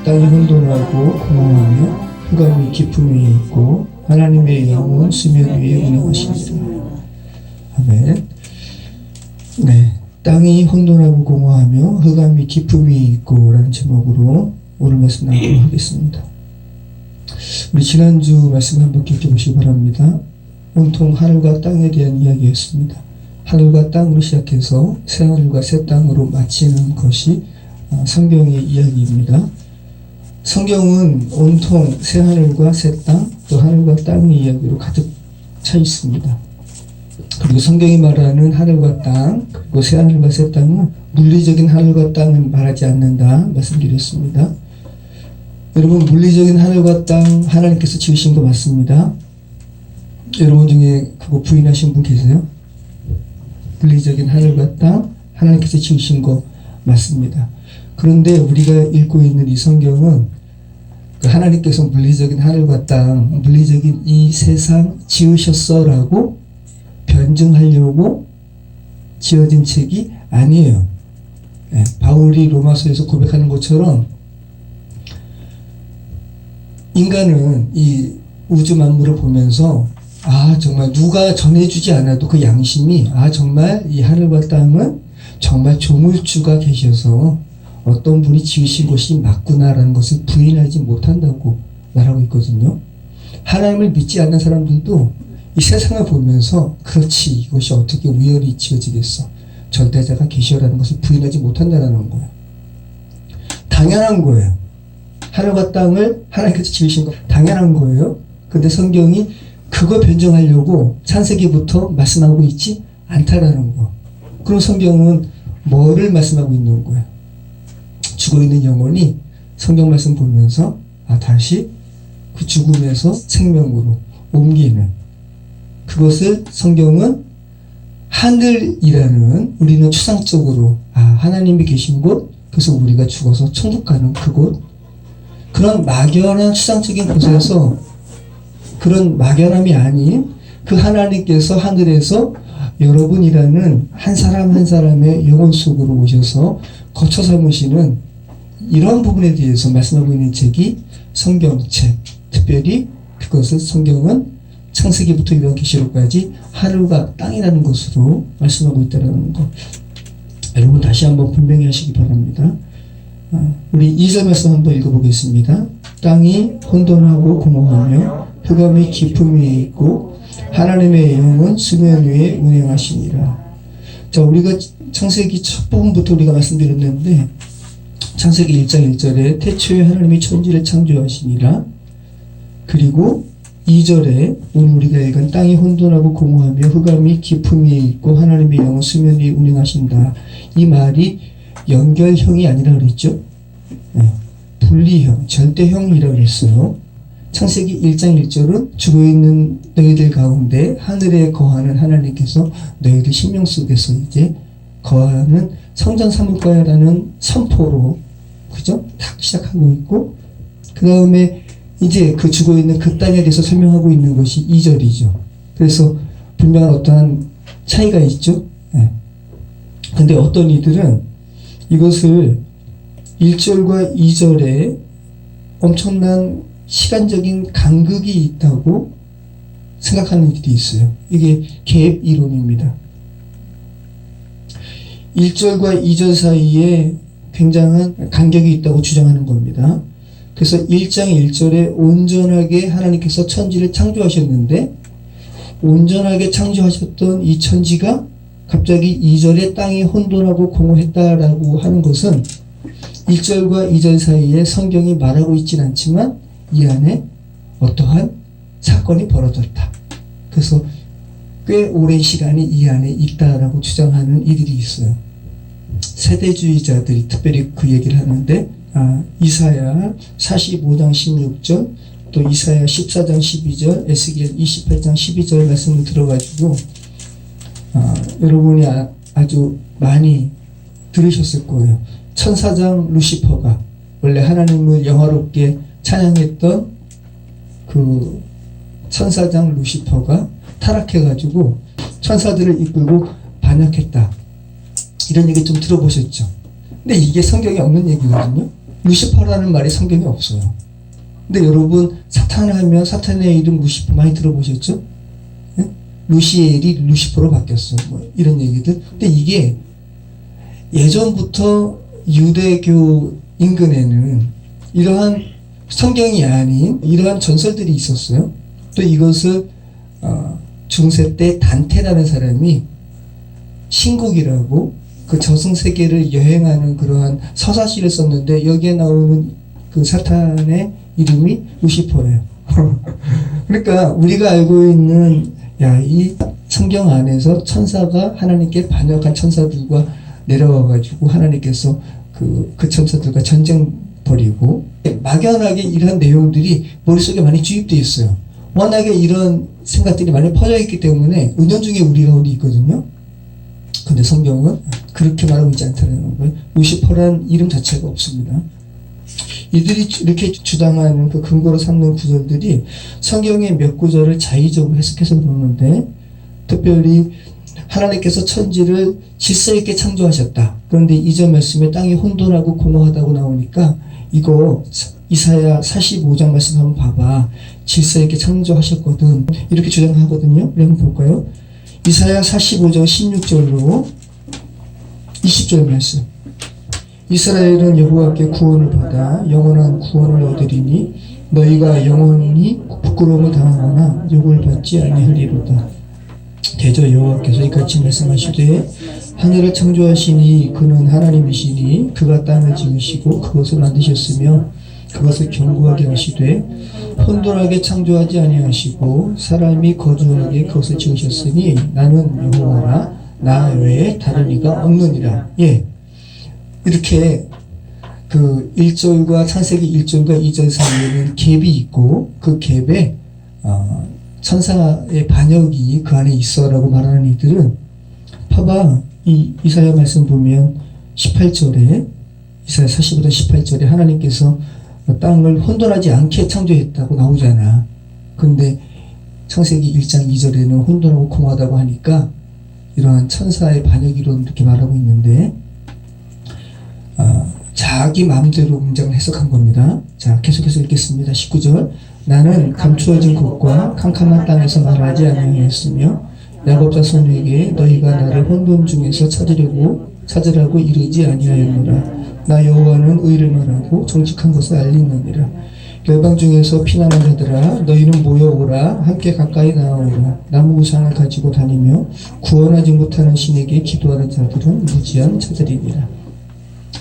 땅이 혼돈하고 공허하며 흑암이 깊음 위에 있고 하나님의 영은 수면 위에 운행하시니라. 아멘. 네, 땅이 혼돈하고 공허하며 흑암이 깊음 위에 있고 라는 제목으로 오늘 말씀 나누도록 하겠습니다. 우리 지난주 말씀 한번 기억해 보시기 바랍니다. 온통 하늘과 땅에 대한 이야기였습니다. 하늘과 땅으로 시작해서 새하늘과 새 땅으로 마치는 것이 성경의 이야기입니다. 성경은 온통 새하늘과 새 땅, 또 하늘과 땅의 이야기로 가득 차 있습니다. 그리고 성경이 말하는 하늘과 땅, 그리고 새하늘과 새 땅은 물리적인 하늘과 땅을 말하지 않는다 말씀드렸습니다. 여러분, 물리적인 하늘과 땅 하나님께서 지으신 거 맞습니다. 여러분 중에 그거 부인하신 분 계세요? 물리적인 하늘과 땅 하나님께서 지으신 거 맞습니다. 그런데 우리가 읽고 있는 이 성경은 하나님께서 물리적인 하늘과 땅, 물리적인 이 세상 지으셨어 라고 변증하려고 지어진 책이 아니에요. 네, 바울이 로마서에서 고백하는 것처럼 인간은 이 우주 만물을 보면서 정말 누가 전해주지 않아도 그 양심이 정말 이 하늘과 땅은 정말 조물주가 계셔서 어떤 분이 지으신 것이 맞구나라는 것을 부인하지 못한다고 말하고 있거든요. 하나님을 믿지 않는 사람들도 이 세상을 보면서 그렇지, 이것이 어떻게 우연히 지어지겠어, 절대자가 계시라는 것을 부인하지 못한다는 거예요. 당연한 거예요. 하늘과 땅을 하나님께서 지으신 거 당연한 거예요. 근데 성경이 그거 변증하려고 창세기부터 말씀하고 있지 않다라는 거. 그럼 성경은 뭐를 말씀하고 있는 거예요? 죽어있는 영혼이 성경 말씀 보면서 다시 그 죽음에서 생명으로 옮기는, 그것을 성경은 하늘이라는, 우리는 추상적으로 하나님이 계신 곳, 그래서 우리가 죽어서 천국 가는 그곳, 그런 막연한 추상적인 곳에서, 그런 막연함이 아닌 그 하나님께서 하늘에서 여러분이라는 한 사람 한 사람의 영혼 속으로 오셔서 거처 삼으시는 이런 부분에 대해서 말씀하고 있는 책이 성경책. 특별히 그것을 성경은 창세기부터 요한계시록까지 하늘과 땅이라는 것으로 말씀하고 있다는 것. 여러분 다시 한번 분명히 하시기 바랍니다. 우리 2절 말씀 한번 읽어보겠습니다. 땅이 혼돈하고 공허하며 흑암이 깊음 위에 있고 하나님의 영은 수면 위에 운행하시니라. 자, 우리가 창세기 첫 부분부터 우리가 말씀드렸는데, 창세기 1장 1절에 태초에 하나님이 천지를 창조하시니라. 그리고 2절에 오늘 우리가 읽은 땅이 혼돈하고 공허하며 흑암이 깊음 위에 있고 하나님의 영은 수면 위에 운행하신다. 이 말이 연결형이 아니라 그랬죠. 네, 분리형, 절대형이라고 그랬어요. 창세기 1장 1절은 죽어있는 너희들 가운데 하늘에 거하는 하나님께서 너희들 심령 속에서 이제 거하는 성전 삼을 거야라는 선포로, 그죠? 딱 시작하고 있고, 그 다음에 이제 그 죽어있는 그 땅에 대해서 설명하고 있는 것이 2절이죠. 그래서 분명한 어떠한 차이가 있죠. 네. 근데 어떤 이들은 이것을 1절과 2절에 엄청난 시간적인 간극이 있다고 생각하는 이들이 있어요. 이게 갭 이론입니다. 1절과 2절 사이에 굉장한 간격이 있다고 주장하는 겁니다. 그래서 1장 1절에 온전하게 하나님께서 천지를 창조하셨는데, 온전하게 창조하셨던 이 천지가 갑자기 2절에 땅이 혼돈하고 공허했다라고 하는 것은 1절과 2절 사이에 성경이 말하고 있진 않지만 이 안에 어떠한 사건이 벌어졌다. 그래서 꽤 오랜 시간이 이 안에 있다라고 주장하는 이들이 있어요. 세대주의자들이 특별히 그 얘기를 하는데, 이사야 45장 16절, 또 이사야 14장 12절, 에스겔 28장 12절 말씀을 들어가지고 여러분이 아주 많이 들으셨을 거예요. 천사장 루시퍼가 원래 하나님을 영화롭게 찬양했던 그 천사장 루시퍼가 타락해가지고 천사들을 이끌고 반역했다. 이런 얘기 좀 들어보셨죠? 근데 이게 성경에 없는 얘기거든요. 루시퍼라는 말이 성경에 없어요. 근데 여러분 사탄 하면 사탄의 이름 루시퍼 많이 들어보셨죠? 예? 루시엘이 루시퍼로 바뀌었어. 뭐 이런 얘기들. 근데 이게 예전부터 유대교 인근에는 이러한 성경이 아닌 이러한 전설들이 있었어요. 또 이것을 중세 때 단테라는 사람이 신곡이라고 그 저승세계를 여행하는 그러한 서사시를 썼는데 여기에 나오는 그 사탄의 이름이 루시퍼래요. 그러니까 우리가 알고 있는 이 성경 안에서 천사가 하나님께 반역한 천사들과 내려와가지고 하나님께서 그 천사들과 전쟁 벌이고 막연하게 이런 내용들이 머릿속에 많이 주입되어 있어요. 워낙에 이런 생각들이 많이 퍼져 있기 때문에 은연중에 우리 가운데 있거든요. 근데 성경은 그렇게 말하고 있지 않다는 거예요. 루시퍼란 이름 자체가 없습니다. 이들이 이렇게 주장하는 그 근거로 삼는 구절들이 성경의 몇 구절을 자의적으로 해석해서 그러는데, 특별히 하나님께서 천지를 질서 있게 창조하셨다. 그런데 이전 말씀에 땅이 혼돈하고 공허하다고 나오니까 이거 이사야 45장 말씀 한번 봐봐. 질서 있게 창조하셨거든. 이렇게 주장하거든요. 우리 한번 볼까요? 이사야 45장 16절로 20절 말씀. 이스라엘은 여호와께 구원을 받아 영원한 구원을 얻으리니 너희가 영원히 부끄러움을 당하거나 욕을 받지 아니하리로다. 대저 여호와께서 이같이 말씀하시되 하늘을 창조하시니 그는 하나님이시니 그가 땅을 지으시고 그것을 만드셨으며 그것을 견고하게 하시되 혼돈하게 창조하지 아니하시고 사람이 거주하게 그것을 지으셨으니 나는 여호와라 나 외에 다른 이가 없느니라. 예, 이렇게 그 1절과 창세기 1절과 2절 사이에는 갭이 있고 그 갭에 천사의 반역이 그 안에 있어라고 말하는 이들은, 봐봐, 이 이사야 말씀 보면 18절에 이사야 45장 18절에 하나님께서 땅을 혼돈하지 않게 창조했다고 나오잖아. 근데 창세기 1장 2절에는 혼돈하고 공허하다고 하니까 이러한 천사의 반역이론 이렇게 말하고 있는데, 자기 마음대로 문장을 해석한 겁니다. 자, 계속해서 읽겠습니다. 19절. 나는 감추어진 곳과 캄캄한 땅에서 말하지 아니하였으며 야곱 자손에게 너희가 나를 혼돈 중에서 찾으라고 이르지 아니하였노라. 나 여호와는 의를 말하고 정직한 것을 알리느니라. 열방 중에서 피난한 자들아 너희는 모여오라. 함께 가까이 나아오라. 나무 우상을 가지고 다니며 구원하지 못하는 신에게 기도하는 자들은 무지한 자들이니라.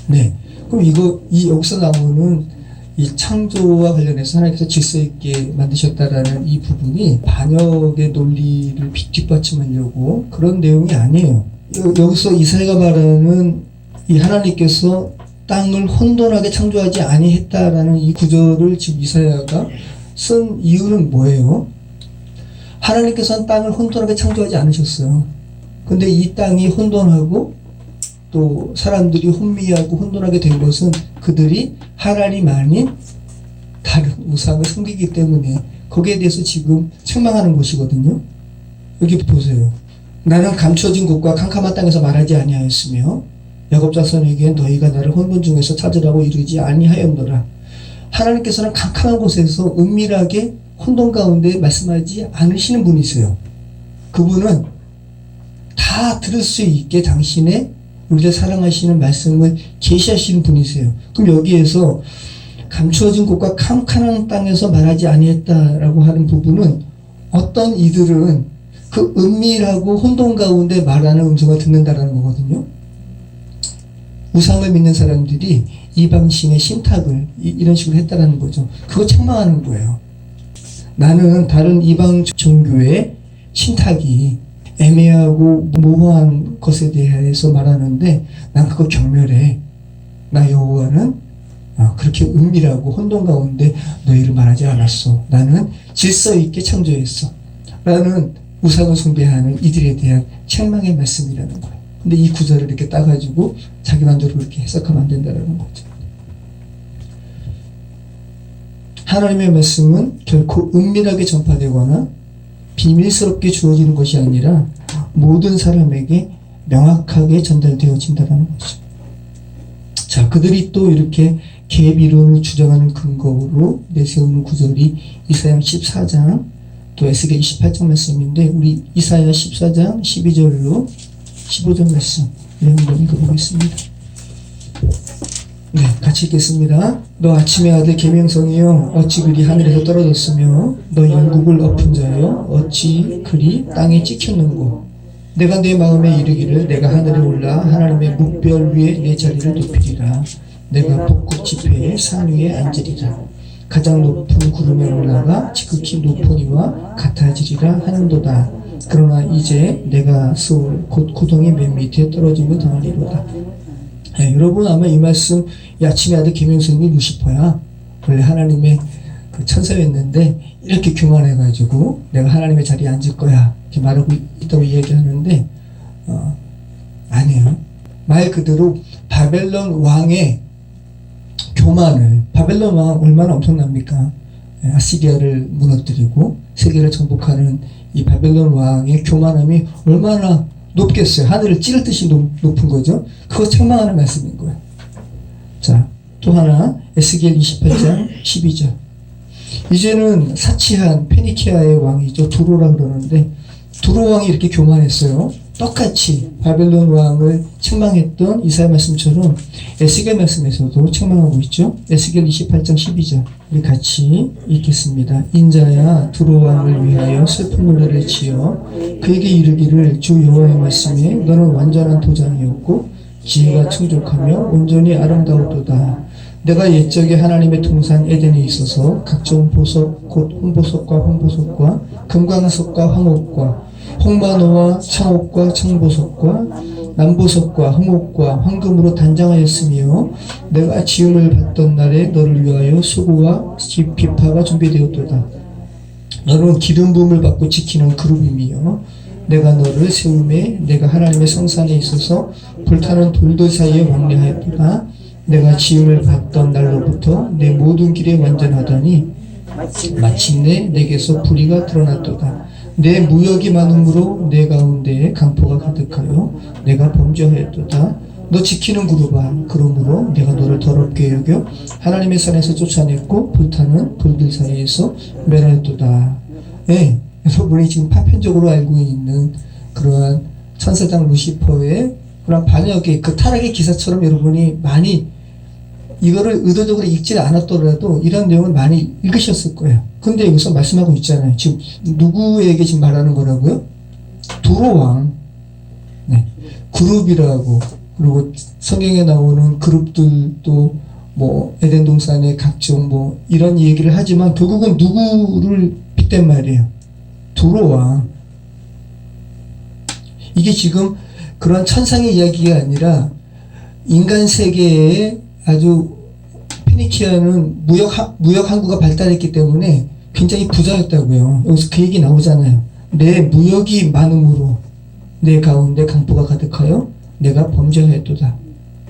네, 그럼 여기서 나오는 이 창조와 관련해서 하나님께서 질서 있게 만드셨다라는 이 부분이 반역의 논리를 뒷받침하려고 그런 내용이 아니에요. 여기서 이사야가 말하는 이 하나님께서 땅을 혼돈하게 창조하지 아니했다라는 이 구절을 지금 이사야가 쓴 이유는 뭐예요? 하나님께서는 땅을 혼돈하게 창조하지 않으셨어요. 근데 이 땅이 혼돈하고 또 사람들이 혼미하고 혼돈하게 된 것은 그들이 하나님 아닌 다른 우상을 섬기기 때문에 거기에 대해서 지금 책망하는 것이거든요. 여기 보세요. 나는 감추어진 곳과 캄캄한 땅에서 말하지 아니하였으며 야곱 자손에게 너희가 나를 혼돈 중에서 찾으라고 이르지 아니하였노라. 하나님께서는 캄캄한 곳에서 은밀하게 혼돈 가운데 말씀하지 않으시는 분이세요. 그분은 다 들을 수 있게 당신의 우리를 사랑하시는 말씀을 계시하시는 분이세요. 그럼 여기에서 감추어진 곳과 캄캄한 땅에서 말하지 아니했다라고 하는 부분은 어떤 이들은 그 은밀하고 혼돈 가운데 말하는 음성을 듣는다라는 거거든요. 우상을 믿는 사람들이 이방신의 신탁을 이런 식으로 했다라는 거죠. 그거 책망하는 거예요. 나는 다른 이방 종교의 신탁이 애매하고 모호한 것에 대해서 말하는데 난 그거 경멸해. 나 여호와는 그렇게 은밀하고 혼돈 가운데 너희를 말하지 않았어. 나는 질서 있게 창조했어. 라는 우상을 숭배하는 이들에 대한 책망의 말씀이라는 거예요. 근데 이 구절을 이렇게 따가지고 자기 만족으로 그렇게 해석하면 안 된다는 거죠. 하나님의 말씀은 결코 은밀하게 전파되거나 비밀스럽게 주어지는 것이 아니라 모든 사람에게 명확하게 전달되어진다는 거죠. 자, 그들이 또 이렇게 계획 이론을 주장하는 근거로 내세우는 구절이 이사야 14장 또 에스겔 28장 말씀인데 우리 이사야 14장 12절로 15절 말씀 한번 읽어보겠습니다. 네, 같이 읽겠습니다. 너 아침의 아들 계명성이여 어찌 그리 하늘에서 떨어졌으며 너 영국을 엎은 자여 어찌 그리 땅에 찍혔는고 내가 내 마음에 이르기를 내가 하늘에 올라 하나님의 묵별 위에 내 자리를 높이리라. 내가 벚꽃 지폐의 산 위에 앉으리라. 가장 높은 구름에 올라가 지극히 높은 이와 같아지리라 하는도다. 그러나 이제 내가 쏠 곧 고동의 맨 밑에 떨어짐을 당하리로다. 네, 여러분 아마 이 말씀 아침의 아들 계명성이 루시퍼야. 원래 하나님의 그 천사였는데 이렇게 교만해가지고 내가 하나님의 자리에 앉을 거야 이렇게 말하고 있다고 이야기하는데 아니에요. 말 그대로 바벨론 왕의 교만을 바벨론 왕 얼마나 엄청납니까? 아시리아를 무너뜨리고 세계를 정복하는 이 바벨론 왕의 교만함이 얼마나 높겠어요. 하늘을 찌를 듯이 높은 거죠. 그거 책망하는 말씀인 거예요. 자, 또 하나 에스겔 28장 12절 이제는 사치한 페니키아의 왕이죠. 두로라 그러는데 두로 왕이 이렇게 교만했어요. 똑같이 바벨론 왕을 책망했던 이사야 말씀처럼 에스겔 말씀에서도 책망하고 있죠. 에스겔 28장 12절 우리 같이 읽겠습니다. 인자야 두로 왕을 위하여 슬픈 노래를 지어 그에게 이르기를 주 여호와의 말씀에 너는 완전한 도장이었고 지혜가 충족하며 온전히 아름다우도다. 내가 옛적에 하나님의 동산 에덴에 있어서 각종 보석 곧 홍보석과 홍보석과 금광석과 황옥과 홍마노와 창옥과 청보석과 남보석과 홍옥과 황금으로 단장하였으며 내가 지음을 받던 날에 너를 위하여 수고와 비파가 준비되었도다. 너는 기름 부음을 받고 지키는 그룹이며 내가 너를 세움에 내가 하나님의 성산에 있어서 불타는 돌들 사이에 왕래하였도다. 내가 지음을 받던 날로부터 내 모든 길에 완전하더니 마침내 내게서 불의가 드러났도다. 내 무역이 많음으로 내 가운데에 강포가 가득하여 내가 범죄하였도다. 너 지키는 그룹아 그러므로 내가 너를 더럽게 여겨 하나님의 산에서 쫓아냈고 불타는 돌들 사이에서 멸하였도다. 네, 여러분이 지금 파편적으로 알고 있는 그러한 천사장 루시퍼의 그런 반역의 그 타락의 기사처럼 여러분이 많이 이거를 의도적으로 읽지 않았더라도 이런 내용을 많이 읽으셨을 거예요. 근데 여기서 말씀하고 있잖아요. 지금 누구에게 지금 말하는 거라고요? 두로왕. 네. 그룹이라고. 그리고 성경에 나오는 그룹들도 뭐 에덴 동산의 각종 뭐 이런 얘기를 하지만 결국은 누구를 빗댄 말이에요? 두로왕. 이게 지금 그런 천상의 이야기가 아니라 인간 세계에 아주 페니키아는 무역 항구가 발달했기 때문에 굉장히 부자였다고요. 여기서 그 얘기 나오잖아요. 내 무역이 많음으로 내 가운데 강포가 가득하여 내가 범죄하였도다.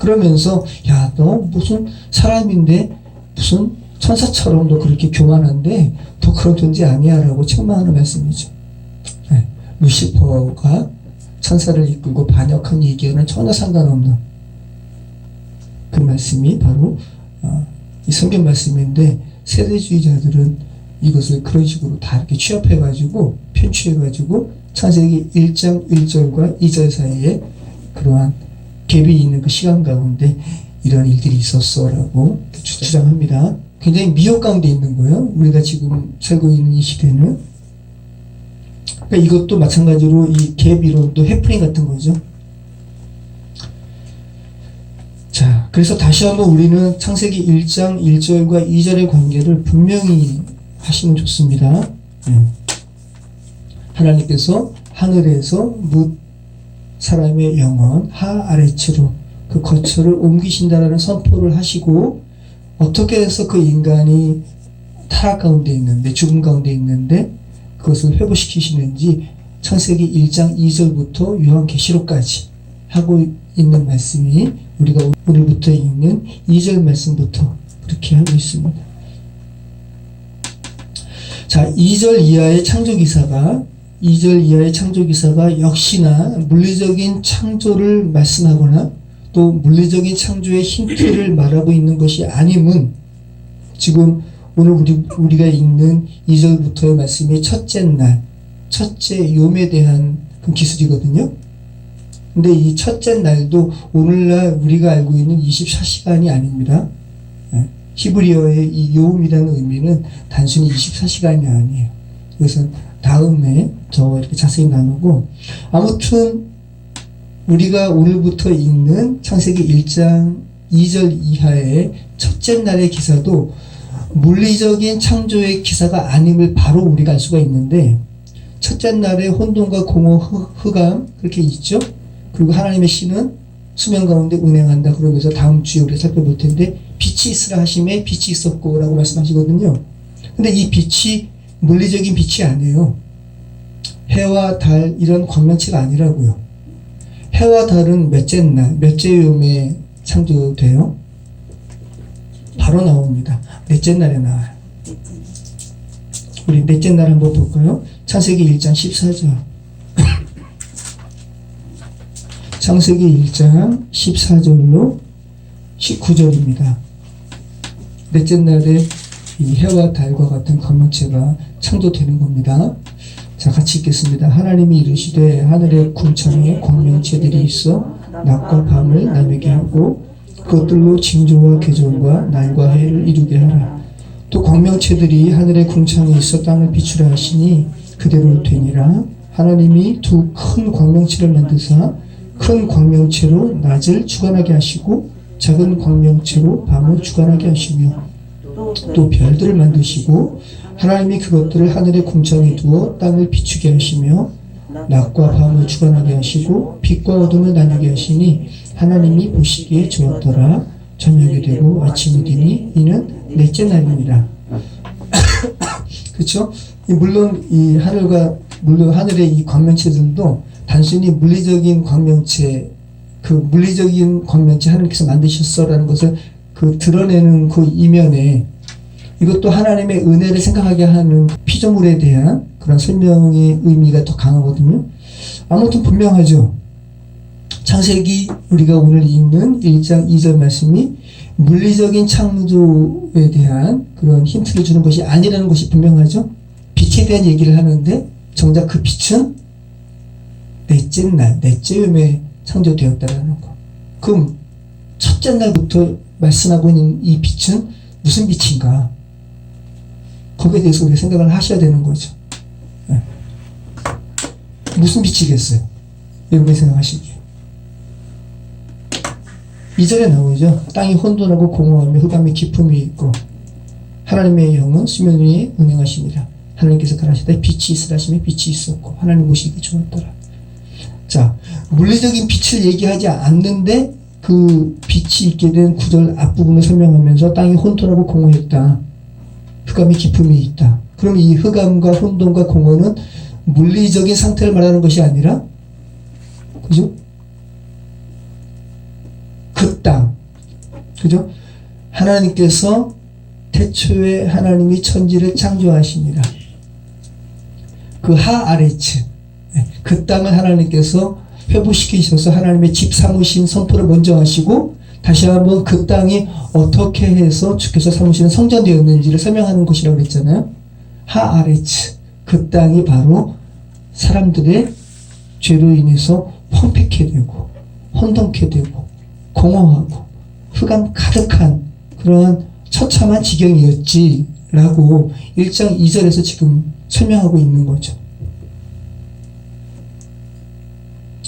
그러면서 야, 너 무슨 사람인데 무슨 천사처럼 너 그렇게 교만한데 너 그런 존재 아니야 라고 책망하는 말씀이죠. 네. 루시퍼가 천사를 이끌고 반역한 얘기와는 전혀 상관없는 그 말씀이 바로 이 성경 말씀인데 세대주의자들은 이것을 그런 식으로 다 이렇게 취합해가지고 편취해가지고 창세기 1장 1절과 2절 사이에 그러한 갭이 있는 그 시간 가운데 이런 일들이 있었어라고 주장합니다. 굉장히 미혹 가운데 있는 거예요. 우리가 지금 살고 있는 이 시대는. 그러니까 이것도 마찬가지로 이 갭 이론도 해프닝 같은 거죠. 자, 그래서 다시 한번 우리는 창세기 1장 1절과 2절의 관계를 분명히 하시면 좋습니다. 하나님께서 하늘에서 뭇 사람의 영혼 하아래츠로 그 거처를 옮기신다라는 선포를 하시고 어떻게 해서 그 인간이 타락 가운데 있는데 죽음 가운데 있는데 그것을 회복시키시는지 창세기 1장 2절부터 요한계시록까지 하고 있는 말씀이 우리가 오늘부터 읽는 2절 말씀부터 그렇게 하고 있습니다. 자, 2절 이하의 창조기사가 역시나 물리적인 창조를 말씀하거나 또 물리적인 창조의 힌트를 말하고 있는 것이 아님은 지금 오늘 우리가 읽는 2절부터의 말씀이 첫째 날, 첫째 요에 대한 그 기술이거든요. 근데 이 첫째 날도 오늘날 우리가 알고 있는 24시간이 아닙니다. 히브리어의 이 요음이라는 의미는 단순히 24시간이 아니에요. 그것은 다음에 더 이렇게 자세히 나누고, 아무튼 우리가 오늘부터 읽는 창세기 1장 2절 이하의 첫째 날의 기사도 물리적인 창조의 기사가 아님을 바로 우리가 알 수가 있는데, 첫째 날에 혼돈과 공허, 흑암 그렇게 있죠. 그리고 하나님의 신은 수면 가운데 운행한다 그러면서 다음 주에 우리가 살펴볼 텐데, 빛이 있으라 하심에 빛이 있었고 라고 말씀하시거든요. 근데 이 빛이 물리적인 빛이 아니에요. 해와 달 이런 광명체가 아니라고요. 해와 달은 몇째 날, 몇째 요에 창조돼요? 바로 나옵니다. 넷째 날에 나와요. 우리 넷째 날 한번 볼까요? 창세기 1장 14절. 창세기 1장 14절로 19절입니다. 넷째 날에 이 해와 달과 같은 광명체가 창조되는 겁니다. 자, 같이 읽겠습니다. 하나님이 이르시되 하늘의 궁창에 광명체들이 있어 낮과 밤을 나누게 하고 그것들로 징조와 계절과 날과 해를 이루게 하라. 또 광명체들이 하늘의 궁창에 있어 땅을 비추라 하시니 그대로 되니라. 하나님이 두 큰 광명체를 만드사 큰 광명체로 낮을 주관하게 하시고 작은 광명체로 밤을 주관하게 하시며 또 별들을 만드시고 하나님이 그것들을 하늘의 궁창에 두어 땅을 비추게 하시며 낮과 밤을 주관하게 하시고 빛과 어둠을 나누게 하시니 하나님이 보시기에 좋았더라. 저녁이 되고 아침이 되니 이는 넷째 날입니다. 그렇죠? 물론 물론 하늘의 이 광명체들도 단순히 물리적인 광명체, 그 물리적인 광명체 하나님께서 만드셨어라는 것을 드러내는 그 이면에 이것도 하나님의 은혜를 생각하게 하는 피조물에 대한 그런 설명의 의미가 더 강하거든요. 아무튼 분명하죠. 창세기 우리가 오늘 읽는 1장 2절 말씀이 물리적인 창조에 대한 그런 힌트를 주는 것이 아니라는 것이 분명하죠. 빛에 대한 얘기를 하는데 정작 그 빛은 넷째 날, 넷째 요에 창조되었다라는 거. 그럼 첫째 날부터 말씀하고 있는 이 빛은 무슨 빛인가? 거기에 대해서 우리가 생각을 하셔야 되는 거죠. 네. 무슨 빛이겠어요? 여러분이 생각하시기에. 2절에 나오죠. 땅이 혼돈하고 공허하며 흑암의 깊음이 있고 하나님의 영은 수면 위에 운행하시니라. 하나님께서 가라시되 빛이 있으라 하시며 빛이 있었고 하나님 보시기 좋았더라. 자, 물리적인 빛을 얘기하지 않는데 그 빛이 있게 된 구절 앞부분을 설명하면서 땅이 혼돈하고 공허했다. 흑암의 깊음이 있다. 그럼 이 흑암과 혼돈과 공허는 물리적인 상태를 말하는 것이 아니라, 그죠? 그 땅, 그죠? 하나님께서 태초에 하나님이 천지를 창조하시니라. 그 하아레츠, 그 땅을 하나님께서 회복시키셔서 하나님의 집 삼으신 선포를 먼저 하시고 다시 한번 그 땅이 어떻게 해서 주께서 삼으시는 성전되었는지를 설명하는 곳이라고 그랬잖아요. 하아레츠, 그 땅이 바로 사람들의 죄로 인해서 펑패케 되고 혼돈케 되고 공허하고 흑암 가득한 그런 처참한 지경이었지라고 1장 2절에서 지금 설명하고 있는 거죠.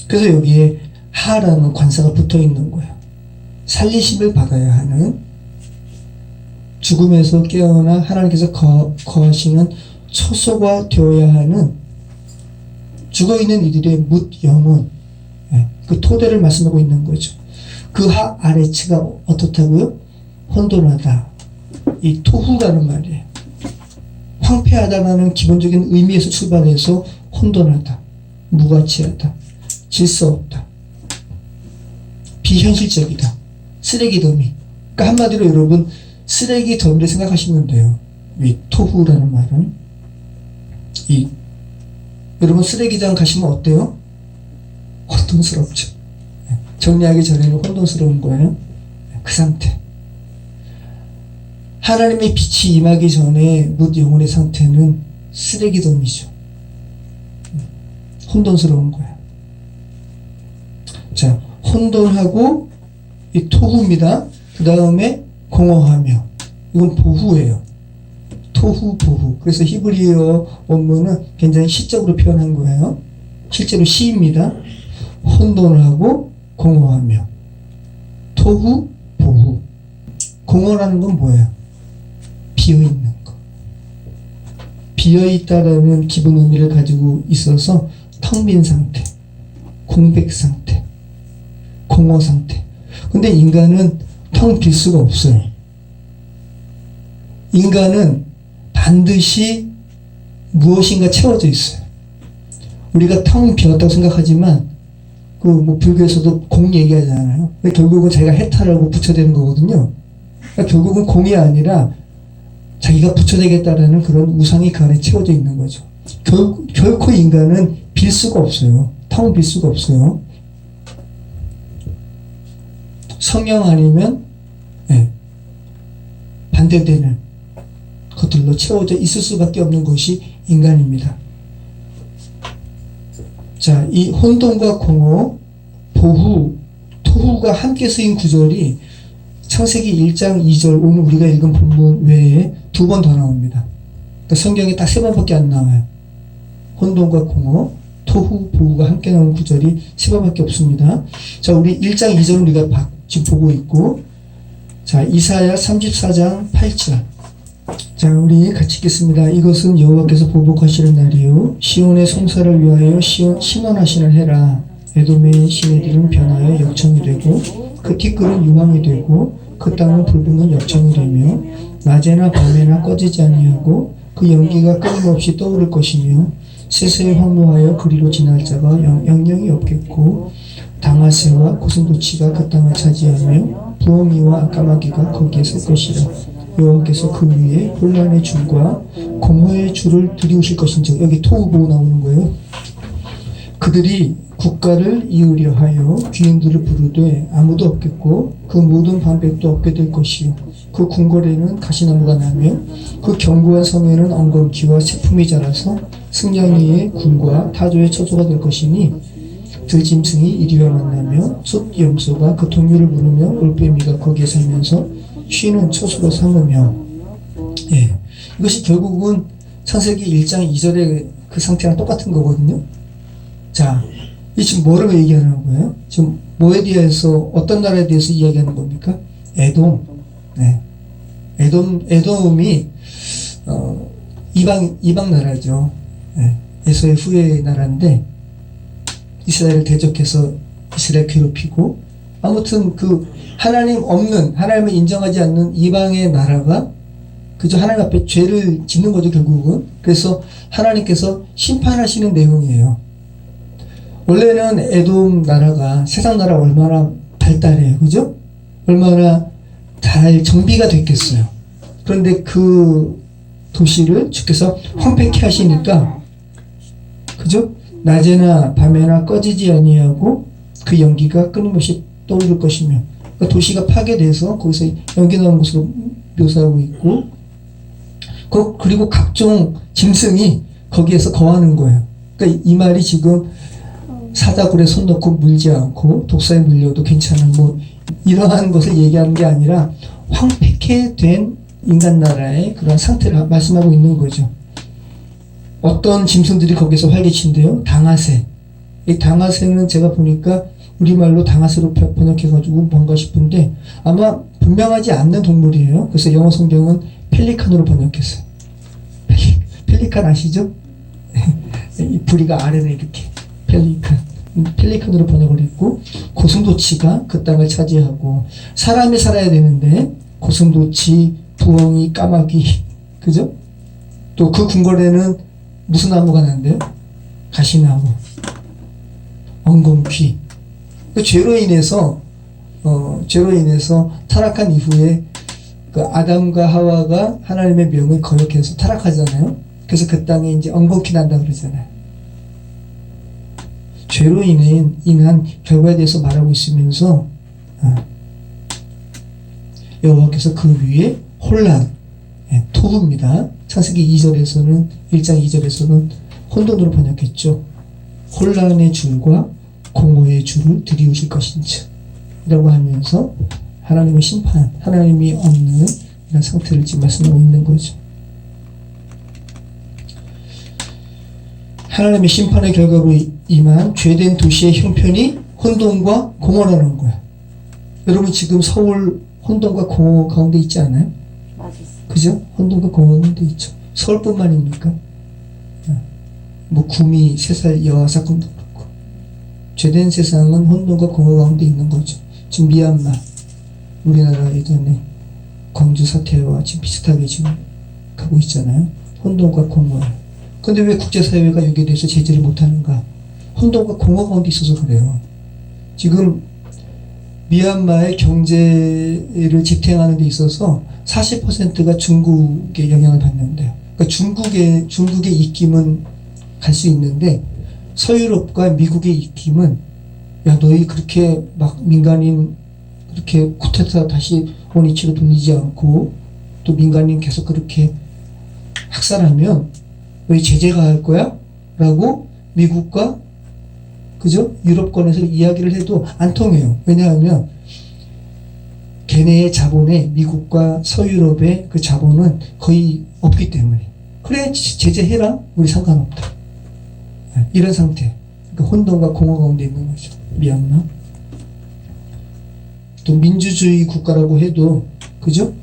그래서 여기에 하라는 관사가 붙어 있는 거예요. 살리심을 받아야 하는, 죽음에서 깨어나 하나님께서 거하시는 처소가 되어야 하는 죽어있는 이들의 묻 영혼, 그 토대를 말씀하고 있는 거죠. 그 아레츠가 어떻다고요? 혼돈하다. 이 토후라는 말이에요. 황폐하다라는 기본적인 의미에서 출발해서 혼돈하다, 무가치하다, 질서 없다, 비현실적이다, 쓰레기 더미. 그러니까 한마디로 여러분 쓰레기 더미를 생각하시면 돼요. 이 토후라는 말은 여러분 쓰레기장 가시면 어때요? 혼돈스럽죠. 정리하기 전에는 혼돈스러운 거예요. 그 상태. 하나님의 빛이 임하기 전에 뭇 영혼의 상태는 쓰레기더미죠. 혼돈스러운 거예요. 자, 혼돈하고 이 토후입니다. 그 다음에 공허하며, 이건 보후예요. 토후, 보후. 그래서 히브리어 원문은 굉장히 시적으로 표현한 거예요. 실제로 시입니다. 혼돈을 하고 공허하며, 토후, 보후. 공허라는 건 뭐예요? 비어있는 거. 비어있다라는 기본 의미를 가지고 있어서 텅 빈 상태, 공백 상태, 공허 상태. 근데 인간은 텅 빌 수가 없어요. 인간은 반드시 무엇인가 채워져 있어요. 우리가 텅 비었다고 생각하지만 불교에서도 공 얘기하잖아요. 근데 결국은 자기가 해탈하고 부처되는 거거든요. 그러니까 결국은 공이 아니라 자기가 부처되겠다라는 그런 우상이 그 안에 채워져 있는 거죠. 결코 인간은 빌 수가 없어요. 텅 빌 수가 없어요. 성령 아니면 반대되는 것들로 채워져 있을 수밖에 없는 것이 인간입니다. 자, 이 혼돈과 공허, 보후, 토후가 함께 쓰인 구절이 창세기 1장 2절 오늘 우리가 읽은 본문 외에 2번 더 나옵니다. 그러니까 성경에 딱 3번밖에 안 나와요. 혼돈과 공허, 토후, 보후가 함께 나오는 구절이 3번밖에 없습니다. 자, 우리 1장 2절은 우리가 지금 보고 있고, 자, 이사야 34장 8절. 자, 우리 같이 읽겠습니다. 이것은 여호와께서 보복하시는 날이요 시온의 송사를 위하여 신원하시는 해라. 에돔의 시내들은 변하여 역청이 되고 그 티끌은 유황이 되고 그 땅은 불붙는 역청이 되며 낮에나 밤에나 꺼지지 아니하고 그 연기가 끊임없이 떠오를 것이며 세세에 황무하여 그리로 지날 자가 영영이 없겠고 당아새와 고슴도치가 그 땅을 차지하며 부엉이와 까마귀가 거기에 설 것이라. 여호와께서 그 위에 혼란의 줄과 공허의 줄을 들이우실 것인즉, 여기 토우보우 나오는 거예요. 그들이 국가를 이으려 하여 귀인들을 부르되 아무도 없겠고 그 모든 방백도 없게 될 것이요 그 궁궐에는 가시나무가 나며 그 견고한 성에는 엉겅퀴와 새품이 자라서 승냥이의 군과 타조의 처소가 될 것이니 들짐승이 이리와 만나며 숲 염소가 그 동료를 부르며 올빼미가 거기에 살면서 쉬는 처소로 삼으며. 이것이 결국은 창세기 1장 2절의 그 상태랑 똑같은 거거든요. 자, 이 지금 뭐를 얘기하는 거예요? 지금 뭐에 대해서, 어떤 나라에 대해서 이야기하는 겁니까? 에돔. 에돔이 이방 나라죠. 에서의 후예 나라인데 이스라엘을 대적해서 이스라엘 괴롭히고, 아무튼 하나님 없는, 하나님을 인정하지 않는 이방의 나라가 그저 하나님 앞에 죄를 짓는 거죠, 결국은. 그래서 하나님께서 심판하시는 내용이에요. 원래는 에돔 나라가 세상 나라 얼마나 발달해요, 그죠? 얼마나 잘 정비가 됐겠어요. 그런데 그 도시를 주께서 황폐케 하시니까, 그죠? 낮에나 밤에나 꺼지지 아니하고 그 연기가 끊임없이 떠오를 것이며, 그러니까 도시가 파괴돼서 거기서 연기 나오는 것으로 묘사하고 있고, 그리고 각종 짐승이 거기에서 거하는 거예요. 그러니까 이 말이 지금 사자굴에 손 넣고 물지 않고 독사에 물려도 괜찮은 이러한 것을 얘기하는 게 아니라 황폐케 된 인간 나라의 그런 상태를 말씀하고 있는 거죠. 어떤 짐승들이 거기서 활개친대요? 당아새. 이 당아새는 제가 보니까 우리말로 당아새로 번역해가지고 뭔가 싶은데 아마 분명하지 않는 동물이에요. 그래서 영어 성경은 펠리칸으로 번역했어요. 펠리칸 아시죠? 이 부리가 아래는 이렇게 펠리칸으로 번역을 했고, 고슴도치가 그 땅을 차지하고, 사람이 살아야 되는데 고슴도치, 부엉이, 까마귀, 그죠? 또 그 궁궐에는 무슨 나무가 나는데요? 가시나무, 엉겅퀴. 죄로 인해서 타락한 이후에 그 아담과 하와가 하나님의 명을 거역해서 타락하잖아요. 그래서 그 땅에 이제 엉겅퀴 난다 그러잖아요. 죄로 인한 결과에 대해서 말하고 있으면서 여호와께서 그 위에 혼란, 토부입니다. 창세기 2절에서는 1장 2절에서는 혼돈으로 번역했죠. 혼란의 줄과 공허의 줄을 들이우실 것인지 라고 하면서 하나님의 심판, 하나님이 없는 이런 상태를 지금 말씀하고 있는 거죠. 하나님의 심판의 결과로 임한 죄된 도시의 형편이 혼돈과 공허라는 거야. 여러분 지금 서울 혼돈과 공허 가운데 있지 않아요? 그죠? 혼돈과 공허 가운데 있죠. 서울뿐만입니까? 뭐 구미 3살 여아 사건도 그렇고 죄된 세상은 혼돈과 공허 가운데 있는 거죠. 지금 미얀마 우리나라 예전에 광주 사태와 지금 비슷하게 지금 가고 있잖아요. 혼돈과 공허. 근데 왜 국제사회가 여기에 대해서 제재를 못하는가? 혼돈과 공허 가운데 있어서 그래요. 지금 미얀마의 경제를 지탱하는 데 있어서 40%가 중국의 영향을 받는데요. 그러니까 중국의 입김은 갈 수 있는데 서유럽과 미국의 입김은 야 너희 그렇게 막 민간인 그렇게 쿠데타 다시 원위치로 돌리지 않고 또 민간인 계속 그렇게 학살하면 너희 제재가 할 거야? 라고 미국과 그죠? 유럽권에서 이야기를 해도 안 통해요. 왜냐하면 걔네의 자본에 미국과 서유럽의 그 자본은 거의 없기 때문에 그래 제재해라 우리 상관없다. 이런 상태. 그러니까 혼돈과 공허 가운데 있는 거죠. 미얀마. 또 민주주의 국가라고 해도 그죠?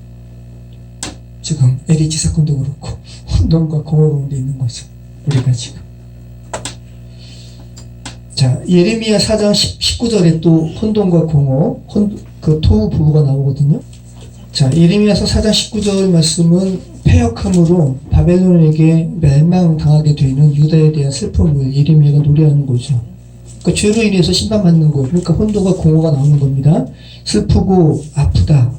지금 LH 사건도 그렇고 혼돈과 공허 가운데 있는 거죠. 우리가 지금. 자, 예레미야 4장 19절에 또 혼돈과 공허, 그 토hu 보호가 나오거든요. 자, 예레미야서 4장 19절 말씀은 패역함으로 바벨론에게 멸망당하게 되는 유다에 대한 슬픔을 예레미야가 노래하는 거죠. 그러니까 죄로 인해서 심판받는 거. 그러니까 혼돈과 공허가 나오는 겁니다. 슬프고 아프다.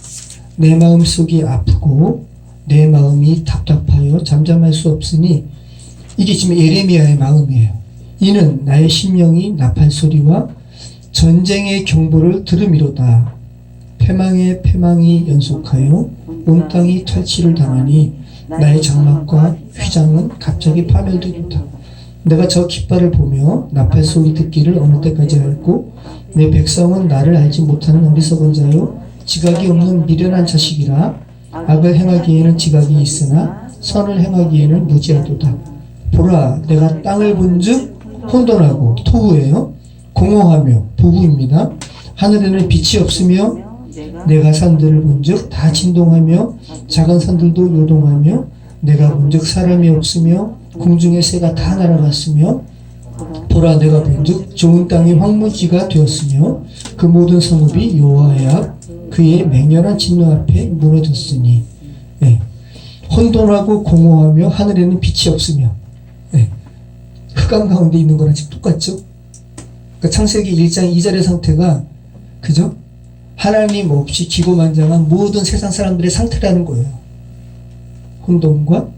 내 마음 속이 아프고 내 마음이 답답하여 잠잠할 수 없으니 이게 지금 예레미야의 마음이에요. 이는 나의 심령이 나팔 소리와 전쟁의 경보를 들음이로다. 패망의 패망이 연속하여 온 땅이 탈취를 당하니 나의 장막과 휘장은 갑자기 파멸되리다. 내가 저 깃발을 보며 나팔 소리 듣기를 어느 때까지 할고 내 백성은 나를 알지 못하는 어리석은 자요 지각이 없는 미련한 자식이라. 악을 행하기에는 지각이 있으나 선을 행하기에는 무지하도다. 보라 내가 땅을 본즉 혼돈하고 토후예요. 공허하며 부부입니다. 하늘에는 빛이 없으며 내가 산들을 본즉 다 진동하며 작은 산들도 요동하며 내가 본즉 사람이 없으며 궁중의 새가 다 날아갔으며 보라 내가 본즉 좋은 땅이 황무지가 되었으며 그 모든 성읍이 여호와의 앞 그의 맹렬한 진노 앞에 무너졌으니. 혼돈하고 공허하며 하늘에는 빛이 없으며 흑암 가운데 있는 거랑 지금 똑같죠? 그러니까 창세기 1장 2절의 상태가 그죠? 하나님 없이 기고만장한 모든 세상 사람들의 상태라는 거예요. 혼돈과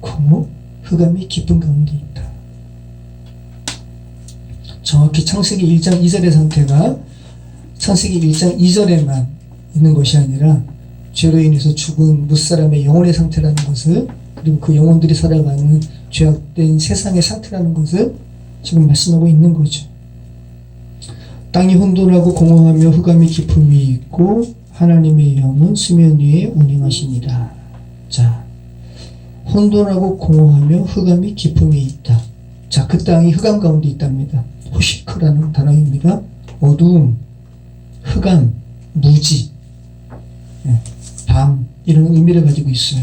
공허, 흑암이 깊은 가운데 있다. 정확히 창세기 1장 2절의 상태가 창세기 1장 2절에만 있는 것이 아니라 죄로 인해서 죽은 무사람의 영혼의 상태라는 것을 그리고 그 영혼들이 살아가는 죄악된 세상의 상태라는 것을 지금 말씀하고 있는 거죠. 땅이 혼돈하고 공허하며 흑암이 깊음이 있고 하나님의 영은 수면 위에 운행하십니다. 자, 혼돈하고 공허하며 흑암이 깊음이 있다. 자, 그 땅이 흑암 가운데 있답니다. 호시크라는 단어입니다. 어두움, 흑암, 무지, 밤 이런 의미를 가지고 있어요.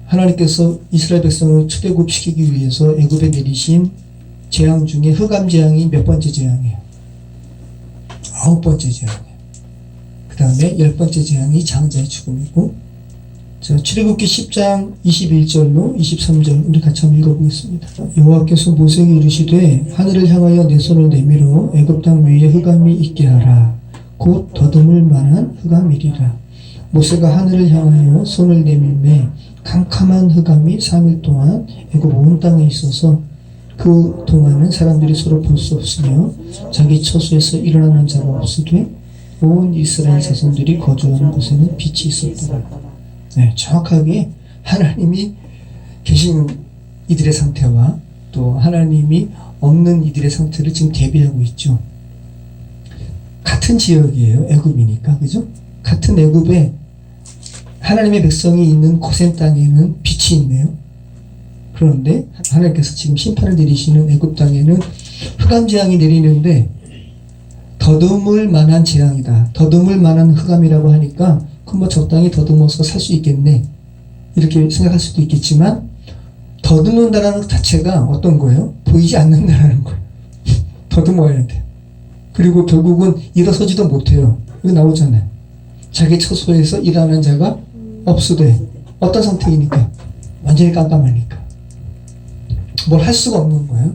하나님께서 이스라엘 백성을 출애굽시키기 위해서 애굽에 내리신 재앙 중에 흑암 재앙이 몇 번째 재앙이에요? 9번째 재앙이에요. 그 다음에 10번째 재앙이 장자의 죽음이고. 자, 출애굽기 10장 21절로 23절 우리 같이 한번 읽어보겠습니다. 여호와께서 모세에게 이르시되 하늘을 향하여 내 손을 내밀어 애굽 땅 위에 흑암이 있게 하라. 곧 더듬을 만한 흑암이리라. 모세가 하늘을 향하여 손을 내밀매 캄캄한 흑암이 3일 동안 애굽 온 땅에 있어서 그 동안은 사람들이 서로 볼 수 없으며 자기 처소에서 일어나는 자가 없으되 온 이스라엘 자손들이 거주하는 곳에는 빛이 있었더라. 네, 정확하게 하나님이 계신 이들의 상태와 또 하나님이 없는 이들의 상태를 지금 대비하고 있죠. 같은 지역이에요. 애굽이니까, 그죠? 같은 애굽에 하나님의 백성이 있는 고센 땅에는 빛이 있네요. 그런데 하나님께서 지금 심판을 내리시는 애굽 땅에는 흑암 재앙이 내리는데 더듬을 만한 재앙이다. 더듬을 만한 흑암이라고 하니까 그럼 뭐 적당히 더듬어서 살 수 있겠네. 이렇게 생각할 수도 있겠지만 더듬는다라는 것 자체가 어떤 거예요? 보이지 않는다라는 거예요. 더듬어야 돼. 그리고 결국은 일어서지도 못해요. 이거 나오잖아요. 자기 처소에서 일하는 자가 없으되 어떤 상태이니까? 완전히 깜깜하니까. 뭘 할 수가 없는 거예요.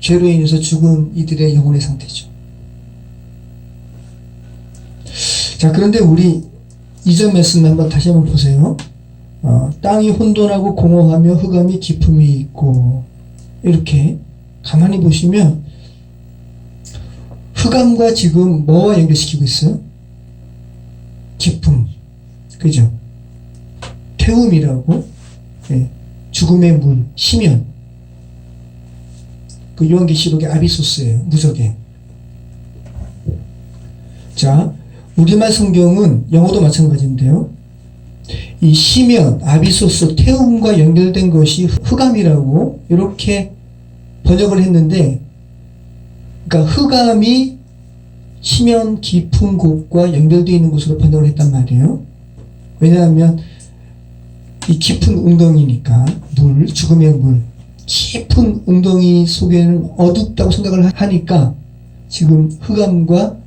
죄로 인해서 죽은 이들의 영혼의 상태죠. 자, 그런데 우리 이전 말씀 한번 다시 한번 보세요. 땅이 혼돈하고 공허하며 흑암이 깊음이 있고, 이렇게 가만히 보시면 흑암과 지금 뭐와 연결시키고 있어요? 깊음, 그죠? 태움이라고, 네. 죽음의 물, 심연. 그 요한계시록의 아비소스예요. 무적에. 자, 우리말 성경은 영어도 마찬가지인데요. 이 심연, 아비소스, 태움과 연결된 것이 흑암이라고 이렇게 번역을 했는데, 그러니까 흑암이 심연 깊은 곳과 연결되어 있는 곳으로 번역을 했단 말이에요. 왜냐하면 이 깊은 웅덩이니까 물, 죽음의 물, 깊은 웅덩이 속에는 어둡다고 생각을 하니까 지금 흑암과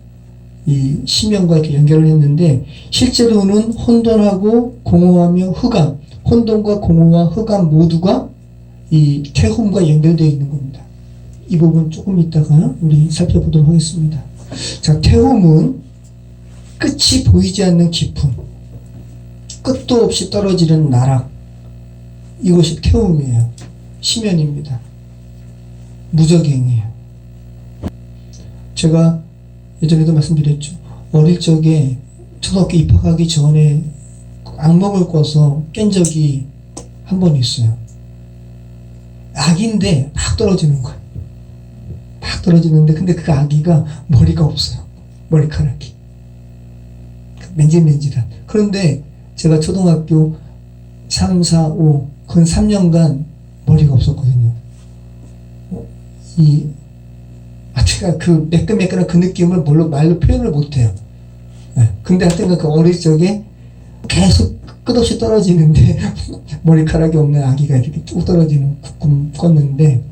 이 심연과 이렇게 연결을 했는데, 실제로는 혼돈하고 공허하며 흑암, 혼돈과 공허와 흑암 모두가 이 태움과 연결되어 있는 겁니다. 이 부분 조금 이따가 우리 살펴보도록 하겠습니다. 자, 태움은 끝이 보이지 않는 깊음, 끝도 없이 떨어지는 나락, 이것이 태움이에요. 심연입니다. 무적행이에요. 제가 예전에도 말씀드렸죠. 어릴 적에 초등학교 입학하기 전에 악몽을 꿔서 깬 적이 한 번 있어요. 아기인데 막 떨어지는 거예요. 막 떨어지는데, 근데 그 아기가 머리가 없어요. 머리카락이. 맨질맨질한. 그런데 제가 초등학교 3, 4, 5, 근 3년간 머리가 없었거든요. 제가 그 매끈매끈한 그 느낌을 말로 표현을 못해요. 네. 근데 하여튼 그 어릴 적에 계속 끝없이 떨어지는데 머리카락이 없는 아기가 이렇게 쭉 떨어지는 꿈 꿨는데,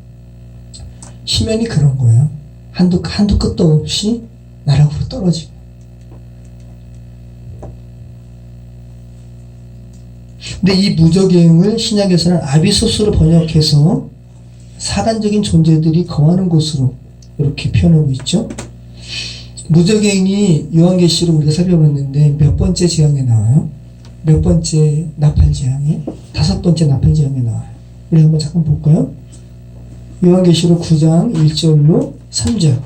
심연이 그런 거예요. 한두 끝도 없이 나락으로 떨어지고. 근데 이 무적행을 신약에서는 아비소스로 번역해서 사단적인 존재들이 거하는 곳으로 이렇게 표현하고 있죠. 무적행이 요한계시록 우리가 살펴봤는데 몇 번째 재앙에 나와요? 몇 번째 나팔 재앙에? 5번째 나팔 재앙에 나와요. 우리 한번 잠깐 볼까요? 요한계시록 9장 1절로 3절.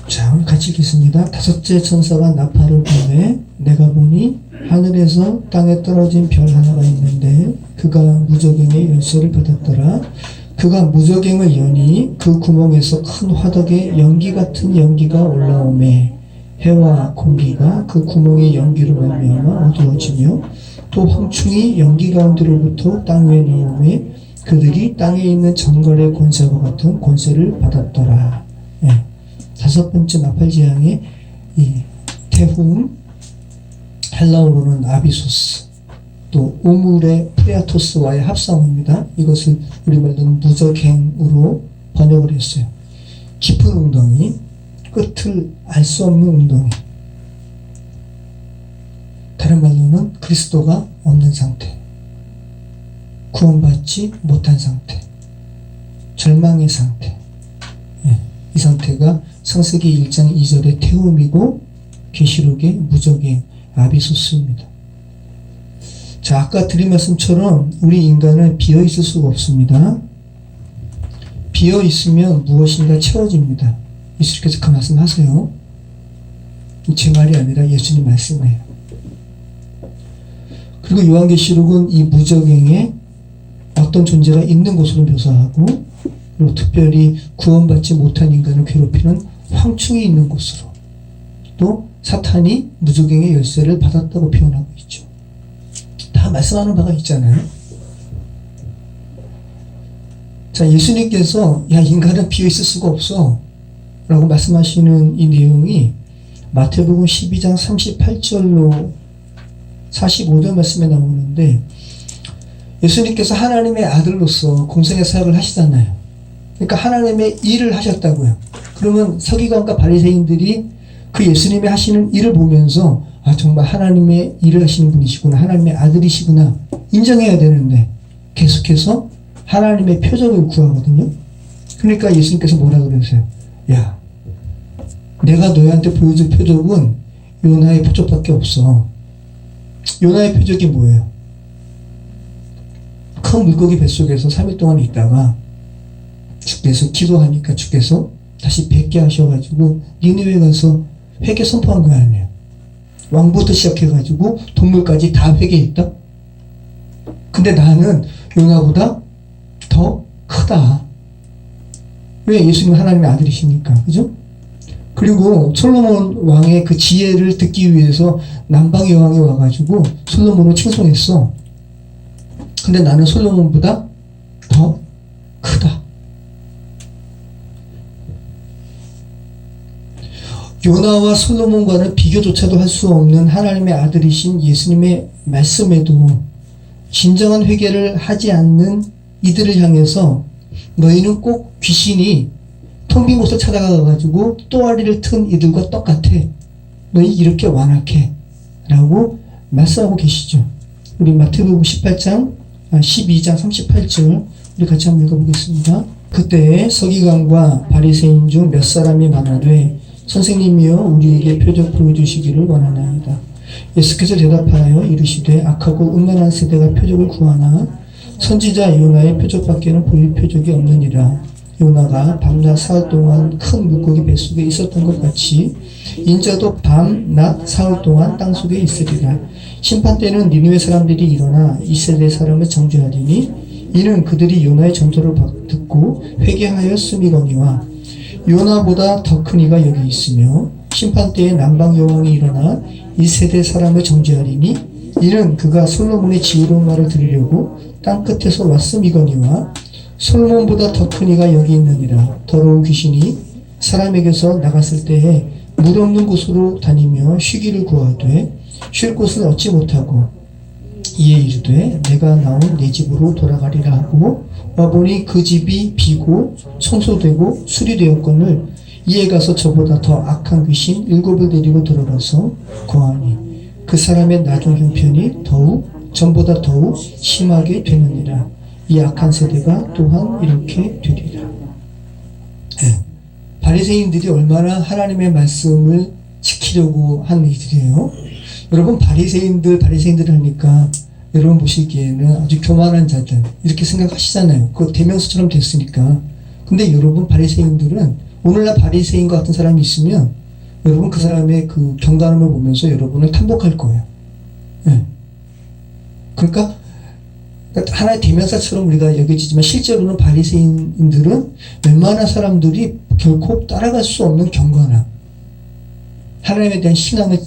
자, 우리 같이 읽겠습니다. 5째 천사가 나팔을 불매 내가 보니 하늘에서 땅에 떨어진 별 하나가 있는데 그가 무적행의 열쇠를 받았더라. 그가 무적행을 여니 그 구멍에서 큰 화덕에 연기 같은 연기가 올라오매 해와 공기가 그 구멍의 연기로 말미암아 어두워지며 또 황충이 연기 가운데로부터 땅 위에 나오매 그들이 땅에 있는 정갈의 권세와 같은 권세를 받았더라. 예. 5번째 나팔 재앙의 이 태움, 헬라어로는 아비소스, 또 우물의 프레아토스와의 합성입니다. 이것을 우리말로는 무적행으로 번역을 했어요. 깊은 웅덩이, 끝을 알 수 없는 웅덩이. 다른 말로는 그리스도가 없는 상태, 구원받지 못한 상태, 절망의 상태. 예, 이 상태가 창세기 1장 2절의 태움이고 계시록의 무적행 아비소스입니다. 자, 아까 드린 말씀처럼 우리 인간은 비어있을 수가 없습니다. 비어 있으면 무엇인가 채워집니다. 예수님께서 그 말씀하세요. 제 말이 아니라 예수님 말씀이에요. 그리고 요한계시록은 이 무저갱에 어떤 존재가 있는 곳으로 묘사하고, 그리고 특별히 구원받지 못한 인간을 괴롭히는 황충이 있는 곳으로, 또 사탄이 무저갱의 열쇠를 받았다고 표현하고 있죠. 다 말씀하는 바가 있잖아요. 자, 예수님께서 야, 인간은 비어있을 수가 없어 라고 말씀하시는 이 내용이 마태복음 12장 38절로 45절 말씀에 나오는데, 예수님께서 하나님의 아들로서 공생의 사역을 하시잖아요. 그러니까 하나님의 일을 하셨다고요. 그러면 서기관과 바리새인들이 그 예수님이 하시는 일을 보면서 아, 정말 하나님의 일을 하시는 분이시구나, 하나님의 아들이시구나 인정해야 되는데 계속해서 하나님의 표적을 구하거든요. 그러니까 예수님께서 뭐라 그러세요? 야, 내가 너희한테 보여줄 표적은 요나의 표적밖에 없어. 요나의 표적이 뭐예요? 큰 물고기 뱃속에서 3일 동안 있다가 주께서 기도하니까 주께서 다시 뵙게 하셔가지고 니느웨 가서 회개 선포한 거 아니에요. 왕부터 시작해가지고 동물까지 다 회개했다. 근데 나는 요나보다 더 크다. 왜? 예수님은 하나님의 아들이시니까. 그죠? 그리고 솔로몬 왕의 그 지혜를 듣기 위해서 남방 여왕이 와가지고 솔로몬을 칭송했어. 근데 나는 솔로몬보다 더 크다. 요나와 솔로몬과는 비교조차도 할 수 없는 하나님의 아들이신 예수님의 말씀에도 진정한 회개를 하지 않는 이들을 향해서 너희는 꼭 귀신이 텅 빈 곳을 찾아가가지고 또아리를 튼 이들과 똑같아. 너희 이렇게 완악해. 라고 말씀하고 계시죠. 우리 마태복음 12장 38절 우리 같이 한번 읽어보겠습니다. 그때 서기관과 바리새인 중 몇 사람이 말하되 선생님이여 우리에게 표적 보여주시기를 원하나이다. 예수께서 대답하여 이르시되 악하고 음란한 세대가 표적을 구하나 선지자 요나의 표적밖에는 보일 표적이 없느니라. 요나가 밤낮 사흘 동안 큰 물고기 뱃속에 있었던 것 같이 인자도 밤낮 사흘 동안 땅속에 있으리라. 심판 때는 니느웨 사람들이 일어나 이 세대 사람을 정죄하리니 이는 그들이 요나의 전도를 듣고 회개하였음이거니와 요나보다 더 큰 이가 여기 있으며 심판 때에 남방 여왕이 일어나 이 세대 사람을 정죄하리니 이는 그가 솔로몬의 지혜로운 말을 들으려고 땅 끝에서 왔음이거니와 솔로몬보다 더 큰 이가 여기 있느니라. 더러운 귀신이 사람에게서 나갔을 때에 물 없는 곳으로 다니며 쉬기를 구하되 쉴 곳을 얻지 못하고 이에 이르되 내가 나온 내 집으로 돌아가리라 하고 와보니 그 집이 비고 청소되고 수리되었거늘 이에 가서 저보다 더 악한 귀신 7을 데리고 들어가서 거하니 그 사람의 나중 형편이 전보다 더욱 심하게 되느니라. 이 악한 세대가 또한 이렇게 되리라. 네. 바리새인들이 얼마나 하나님의 말씀을 지키려고 하는 이들이에요. 여러분 바리새인들 하니까 여러분 보시기에는 아주 교만한 자들 이렇게 생각하시잖아요. 그 대명사처럼 됐으니까. 근데 여러분 바리새인들은 오늘날 바리새인과 같은 사람이 있으면 여러분 그 사람의 그 경건함을 보면서 여러분을 탐복할 거예요. 네. 그러니까 하나의 대명사처럼 우리가 여겨지지만 실제로는 바리새인들은 웬만한 사람들이 결코 따라갈 수 없는 경건함, 하나님에 대한 신앙을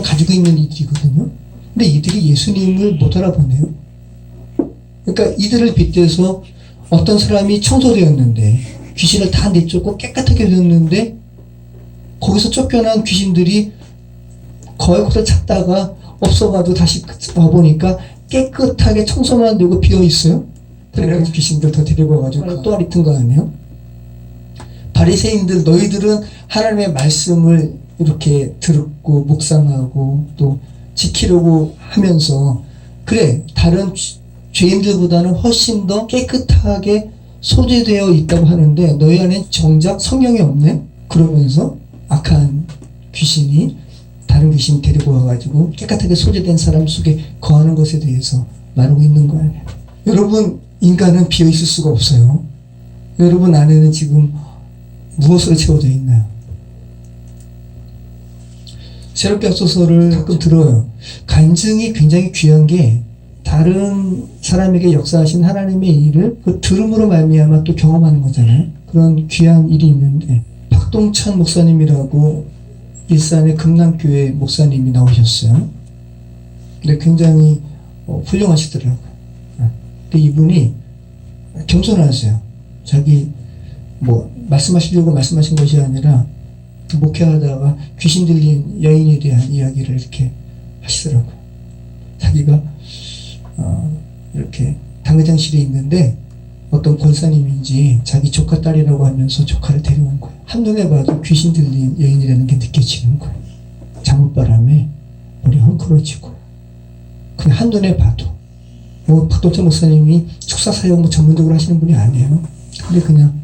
가지고 있는 이들이거든요. 근데 이들이 예수님을 못 알아보네요. 그러니까 이들을 빗대서 어떤 사람이 청소되었는데 귀신을 다 내쫓고 깨끗하게 되었는데 거기서 쫓겨난 귀신들이 거의 곳을 찾다가 없어가지고 다시 와보니까 깨끗하게 청소만 되고 비어있어요. 그래서 귀신들 더 데리고 와가지고 또아리 튼 거 아니에요? 바리새인들 너희들은 하나님의 말씀을 이렇게 듣고 묵상하고 또 지키려고 하면서 그래 다른 죄인들보다는 훨씬 더 깨끗하게 소재되어 있다고 하는데 너희 안에 정작 성령이 없네? 그러면서 악한 귀신이 다른 귀신 데리고 와가지고 깨끗하게 소재된 사람 속에 거하는 것에 대해서 말하고 있는 거 아니에요. 여러분 인간은 비어있을 수가 없어요. 여러분 안에는 지금 무엇으로 채워져 있나요? 새롭게 합소서를 가끔 들어요. 간증이 굉장히 귀한 게 다른 사람에게 역사하신 하나님의 일을 그 들음으로 말미암아 또 경험하는 거잖아요. 그런 귀한 일이 있는데 박동찬 목사님이라고 일산의 금남교회 목사님이 나오셨어요. 근데 굉장히 훌륭하시더라고요. 근데 이분이 겸손하세요. 자기 말씀하시려고 말씀하신 것이 아니라 목회하다가 귀신 들린 여인에 대한 이야기를 이렇게 하시더라고요. 자기가 이렇게 당회장실에 있는데 어떤 권사님인지 자기 조카 딸이라고 하면서 조카를 데려온 거예요. 한눈에 봐도 귀신 들린 여인이라는 게 느껴지는 거예요. 잠옷바람에 머리 헝클어지고 그냥 한눈에 봐도 박동찬 목사님이 축사사역 전문적으로 하시는 분이 아니에요. 근데 그냥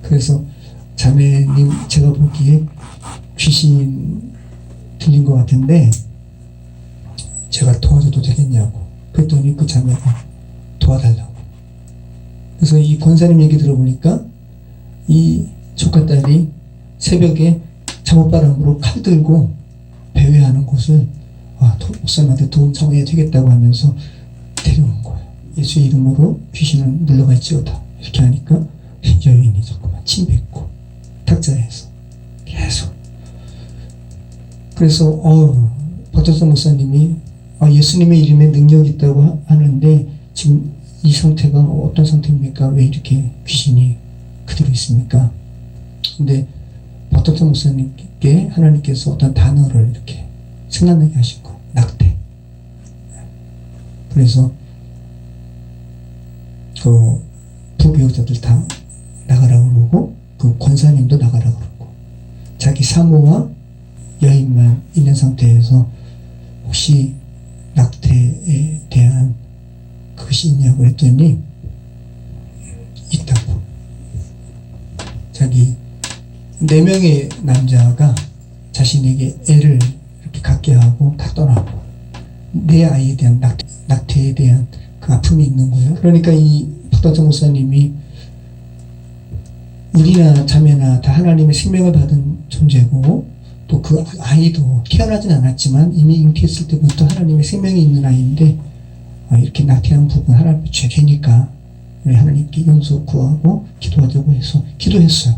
그래서 자매님 제가 보기에 귀신 들린 것 같은데 제가 도와줘도 되겠냐고 그랬더니 그 자매가 도와달라고. 그래서 이 권사님 얘기 들어보니까 이 조카딸이 새벽에 잠옷바람으로 칼 들고 배회하는 곳을 목사님한테 도움 청해야 되겠다고 하면서 데려온 거예요. 예수의 이름으로 귀신을 물러갈지어다 이렇게 하니까 여인이 자꾸만 침 뱉고 탁자에서 계속. 그래서 박동찬 목사님이 예수님의 이름에 능력이 있다고 하는데 지금 이 상태가 어떤 상태입니까? 왜 이렇게 귀신이 그대로 있습니까? 근데 박동찬 목사님께 하나님께서 어떤 단어를 이렇게 생각나게 하신 거예요. 낙태. 그래서 그 부배우자들 다 나가라고 그러고 그 권사님도 나가라고 그러고 자기 사모와 여인만 있는 상태에서 혹시 낙태에 대한 그것이 있냐고 했더니 있다고. 자기 4명의 남자가 자신에게 애를 이렇게 갖게 하고 다 떠나고 내 아이에 대한 낙태에 대한 그 아픔이 있는 거예요. 그러니까 이 박동찬 목사님이 우리나 자매나 다 하나님의 생명을 받은 존재고 또 그 아이도 태어나진 않았지만 이미 잉태했을 때부터 하나님의 생명이 있는 아이인데 이렇게 낙태한 부분 하나님 죄니까 우리 하나님께 용서 구하고 기도하자고 해서 기도했어요.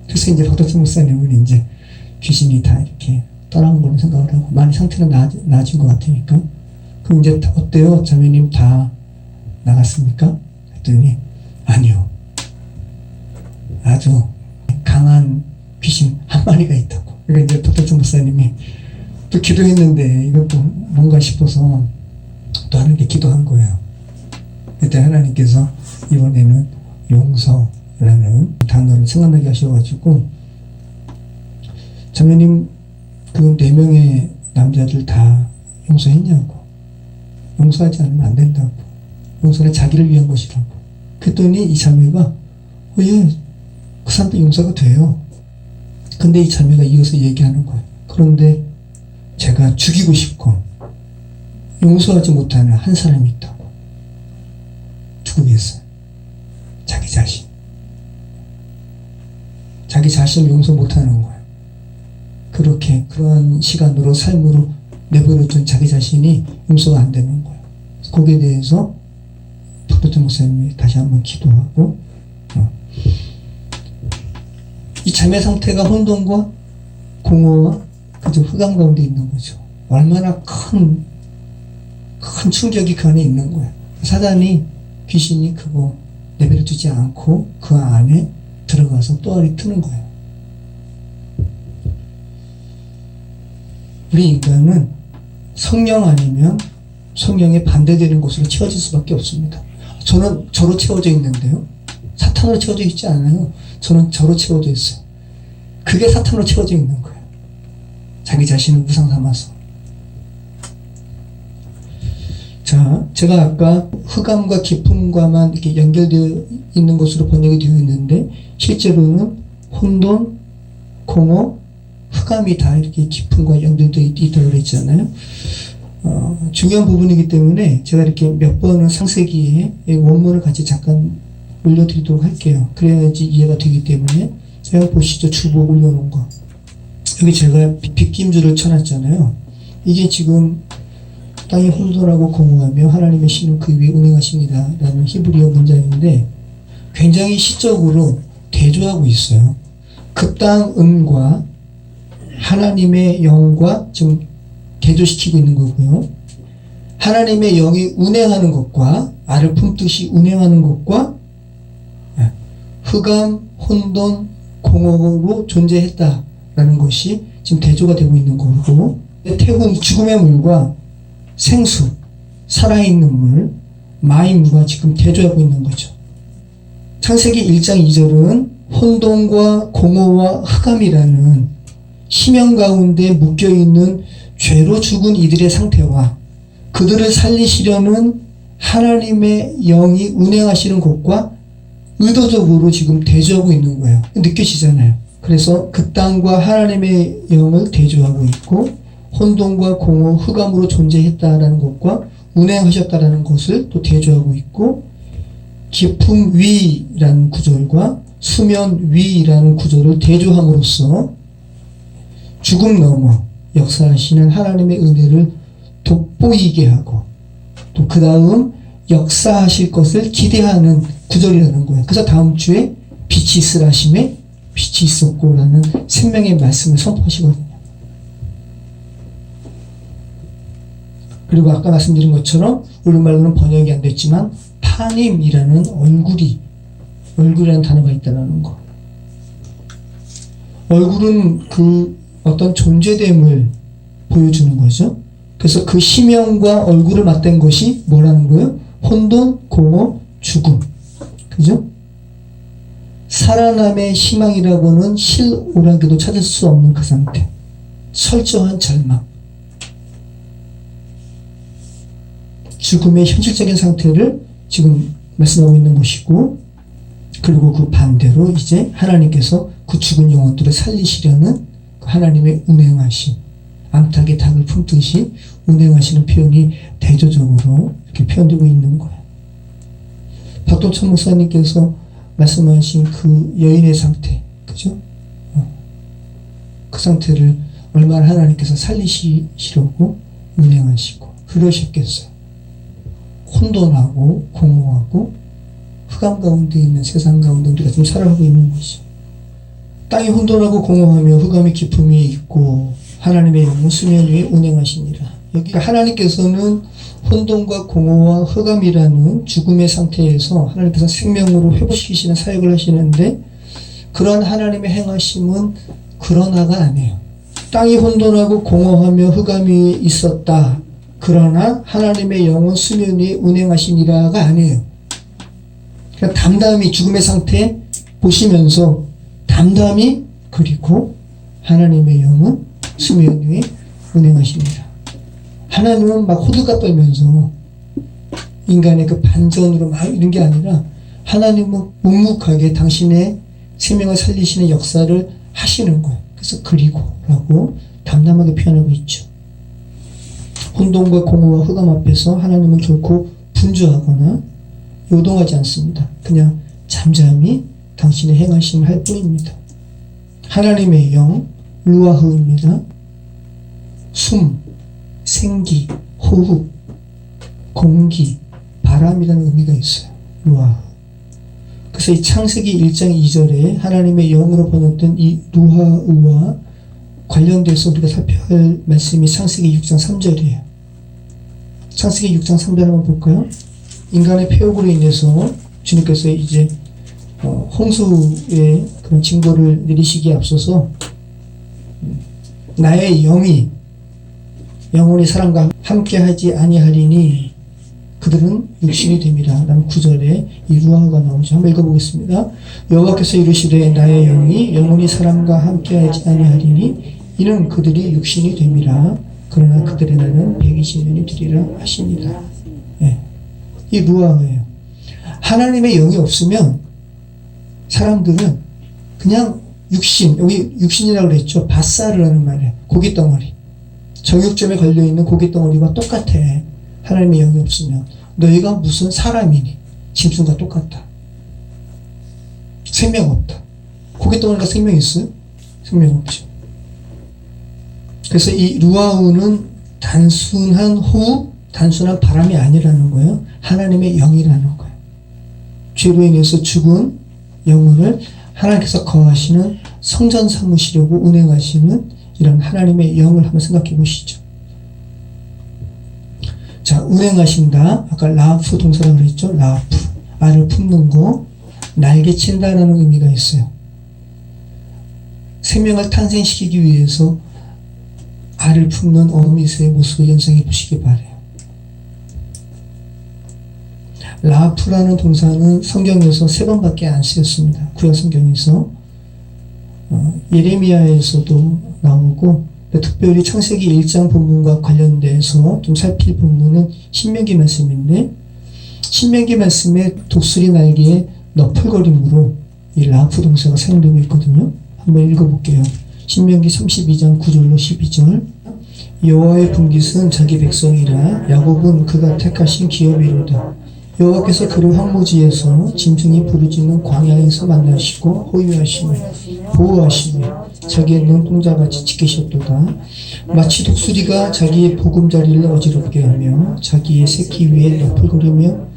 그래서 이제 박동찬 목사님은 이제 귀신이 다 이렇게 떠난 걸로 생각을 하고 많이 상태는 나아진 것 같으니까 그럼 이제 어때요? 자매님 다 나갔습니까? 했더니 아니요. 아주 강한 귀신 한 마리가 있다고. 그러니까 이제 박동찬 목사님이 또 기도했는데 이것도 뭔가 싶어서 또 하나님께 기도한 거예요. 그때 하나님께서 이번에는 용서라는 단어를 생각나게 하셔가지고 자매님 그 4명의 남자들 다 용서했냐고. 용서하지 않으면 안 된다고. 용서는 자기를 위한 것이라고. 그랬더니 이 자매가 예, 그 사람도 용서가 돼요. 근데 이 자매가 이어서 얘기하는 거예요. 그런데 제가 죽이고 싶고 용서하지 못하는 한 사람이 있다고. 누구겠어요? 자기 자신. 자기 자신을 용서 못하는 거예요. 그렇게 그런 시간으로 삶으로 내버려둔 자기 자신이 용서가 안 되는 거예요. 거기에 대해서 박동찬 목사님이 다시 한번 기도하고 이 자매 상태가 혼돈과 공허와 그저 흑암 가운데 있는 거죠. 얼마나 큰 충격이 그 안에 있는 거예요. 사단이 귀신이 그거 내버려 두지 않고 그 안에 들어가서 또아리 트는 거예요. 우리 인간은 성령 아니면 성령에 반대되는 곳으로 채워질 수밖에 없습니다. 저는 저로 채워져 있는데요. 사탄으로 채워져 있지 않아요. 저는 저로 채워져 있어요. 그게 사탄으로 채워져 있는 거예요. 자기 자신을 우상 삼아서. 자, 제가 아까 흑암과 깊음과만 이렇게 연결되어 있는 것으로 번역이 되어 있는데 실제로는 혼돈, 공허, 흑암이 다 이렇게 깊음과 연결되어 있다고 그랬잖아요. 중요한 부분이기 때문에 제가 이렇게 몇 번은 상세기에 원문을 같이 잠깐 올려드리도록 할게요. 그래야지 이해가 되기 때문에. 제가 보시죠. 주보 올려놓은 거. 여기 제가 빗김줄을 쳐놨잖아요. 이게 지금 땅이 혼돈하고 공허하며 하나님의 신은 그 위에 운행하십니다 라는 히브리어 문장인데 굉장히 시적으로 대조하고 있어요. 그 땅은과 하나님의 영과 지금 대조시키고 있는 거고요. 하나님의 영이 운행하는 것과 알을 품듯이 운행하는 것과 흑암, 혼돈, 공허로 존재했다라는 것이 지금 대조가 되고 있는 거고, 태군 죽음의 물과 생수, 살아있는 물, 마임과 지금 대조하고 있는 거죠. 창세기 1장 2절은 혼돈과 공허와 흑암이라는 심연 가운데 묶여있는 죄로 죽은 이들의 상태와 그들을 살리시려는 하나님의 영이 운행하시는 것과 의도적으로 지금 대조하고 있는 거예요. 느껴지잖아요. 그래서 그 땅과 하나님의 영을 대조하고 있고 혼돈과 공허, 흑암으로 존재했다라는 것과 운행하셨다라는 것을 또 대조하고 있고 깊음 위라는 구절과 수면 위라는 구절을 대조함으로써 죽음 넘어 역사하시는 하나님의 은혜를 돋보이게 하고 또 그 다음 역사하실 것을 기대하는 구절이라는 거예요. 그래서 다음 주에 빛이 있으라심에 빛이 있었고라는 생명의 말씀을 선포하시거든요. 그리고 아까 말씀드린 것처럼 우리말로는 번역이 안 됐지만 파님이라는 얼굴이라는 단어가 있다는 거. 얼굴은 그 어떤 존재됨을 보여주는 거죠. 그래서 그 심형과 얼굴을 맞댄 것이 뭐라는 거예요? 혼돈, 공허, 죽음. 그죠? 살아남의 희망이라고는 실오라기도 찾을 수 없는 그 상태. 설정한 절망. 죽음의 현실적인 상태를 지금 말씀하고 있는 것이고, 그리고 그 반대로 이제 하나님께서 그 죽은 영혼들을 살리시려는 하나님의 운행하심, 암탉의 닭을 품듯이 운행하시는 표현이 대조적으로 이렇게 표현되고 있는 거예요. 박동천 목사님께서 말씀하신 그 여인의 상태, 그죠? 그 상태를 얼마나 하나님께서 살리시려고 운행하시고 그러셨겠어요. 혼돈하고 공허하고 흑암 가운데 있는 세상 가운데 우리가 지금 살아가고 있는 것이, 땅이 혼돈하고 공허하며 흑암의 깊음이 있고 하나님의 영은 수면 위에 운행하시니라. 여기 하나님께서는 혼돈과 공허와 흑암이라는 죽음의 상태에서 하나님께서 생명으로 회복시키시는 사역을 하시는데, 그런 하나님의 행하심은 그러나가 아니에요. 땅이 혼돈하고 공허하며 흑암이 있었다. 그러나 하나님의 영은 수면 위에 운행하시니라가 아니에요. 그러니까 담담히 죽음의 상태 보시면서 담담히, 그리고 하나님의 영은 수면 위에 운행하십니다. 하나님은 막 호들갑 떨면서 인간의 그 반전으로 막 이런 게 아니라 하나님은 묵묵하게 당신의 생명을 살리시는 역사를 하시는 거예요. 그래서 그리고라고 담담하게 표현하고 있죠. 혼돈과 공허와 흑암 앞에서 하나님은 결코 분주하거나 요동하지 않습니다. 그냥 잠잠히 당신의 행하심을 할 뿐입니다. 하나님의 영, 루아흐입니다. 숨, 생기, 호흡, 공기, 바람이라는 의미가 있어요. 루아흐. 그래서 이 창세기 1장 2절에 하나님의 영으로 번역된 이 루아흐와 관련돼서 우리가 살펴야 할 말씀이 창세기 6장 3절이에요. 창세기 6장 3절 한번 볼까요? 인간의 폐역으로 인해서 주님께서 이제 홍수의 그런 징벌을 내리시기에 앞서서 나의 영이 영원히 사람과 함께하지 아니하리니 그들은 육신이 됨이라 라는 구절에 이 루아흐가 나오죠. 한번 읽어보겠습니다. 여호와께서 이르시되 나의 영이 영원히 사람과 함께하지 아니하리니 이는 그들이 육신이 됨이라. 그러나 그들의 날은 120년이 되리라 하십니다. 네. 이 루아흐예요. 하나님의 영이 없으면 사람들은 그냥 육신, 여기 육신이라고 그랬죠. 바사르라는 말이에요. 고깃덩어리. 정육점에 걸려있는 고깃덩어리와 똑같아. 하나님의 영이 없으면 너희가 무슨 사람이니? 짐승과 똑같다. 생명 없다. 고개 동안가 생명 있어요? 생명 없죠. 그래서 이 루아우는 단순한 호흡, 단순한 바람이 아니라는 거예요. 하나님의 영이라는 거예요. 죄로 인해서 죽은 영혼을 하나님께서 거하시는 성전 삼으시려고 운행하시는 이런 하나님의 영을 한번 생각해 보시죠. 자, 운행하신다. 아까 라프 동사라고 그랬죠. 라프. 알을 품는 거. 날개 친다라는 의미가 있어요. 생명을 탄생시키기 위해서 알을 품는 어미새의 모습을 연상해 보시기 바래요. 라프라는 동사는 성경에서 3번밖에 안 쓰였습니다. 구약 성경에서 예레미야에서도 나오고, 특별히 창세기 1장 본문과 관련돼서 좀 살필 본문은 신명기 말씀인데, 신명기 말씀에 독수리 날개에 너풀거림으로 이 라프 동사가 사용되고 있거든요. 한번 읽어볼게요. 신명기 32장 9절로 12절. 여호와의 분깃은 자기 백성이라 야곱은 그가 택하신 기업이로다. 여호와께서 그를 황무지에서 짐승이 부르짖는 광야에서 만나시고 호위하시며 보호하시며 자기의 눈동자같이 지키셨도다. 마치 독수리가 자기의 보금자리를 어지럽게 하며 자기의 새끼 위에 너풀거리며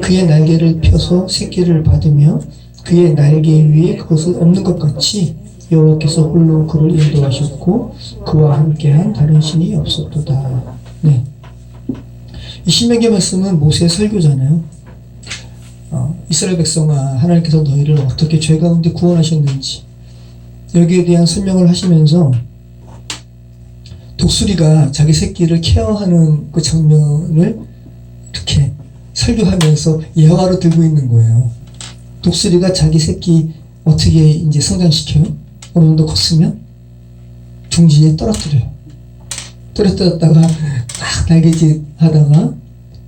그의 날개를 펴서 새끼를 받으며 그의 날개 위에 그것을 엎는 것 같이 여호와께서 홀로 그를 인도하셨고 그와 함께한 다른 신이 없었도다. 네. 이 신명기 말씀은 모세의 설교잖아요. 이스라엘 백성아, 하나님께서 너희를 어떻게 죄 가운데 구원하셨는지 여기에 대한 설명을 하시면서 독수리가 자기 새끼를 케어하는 그 장면을 이렇게 설교하면서 예화로 들고 있는 거예요. 독수리가 자기 새끼 어떻게 이제 성장시켜요? 어느 정도 컸으면 둥지에 떨어뜨려요. 떨어뜨렸다가 막 날개짓 하다가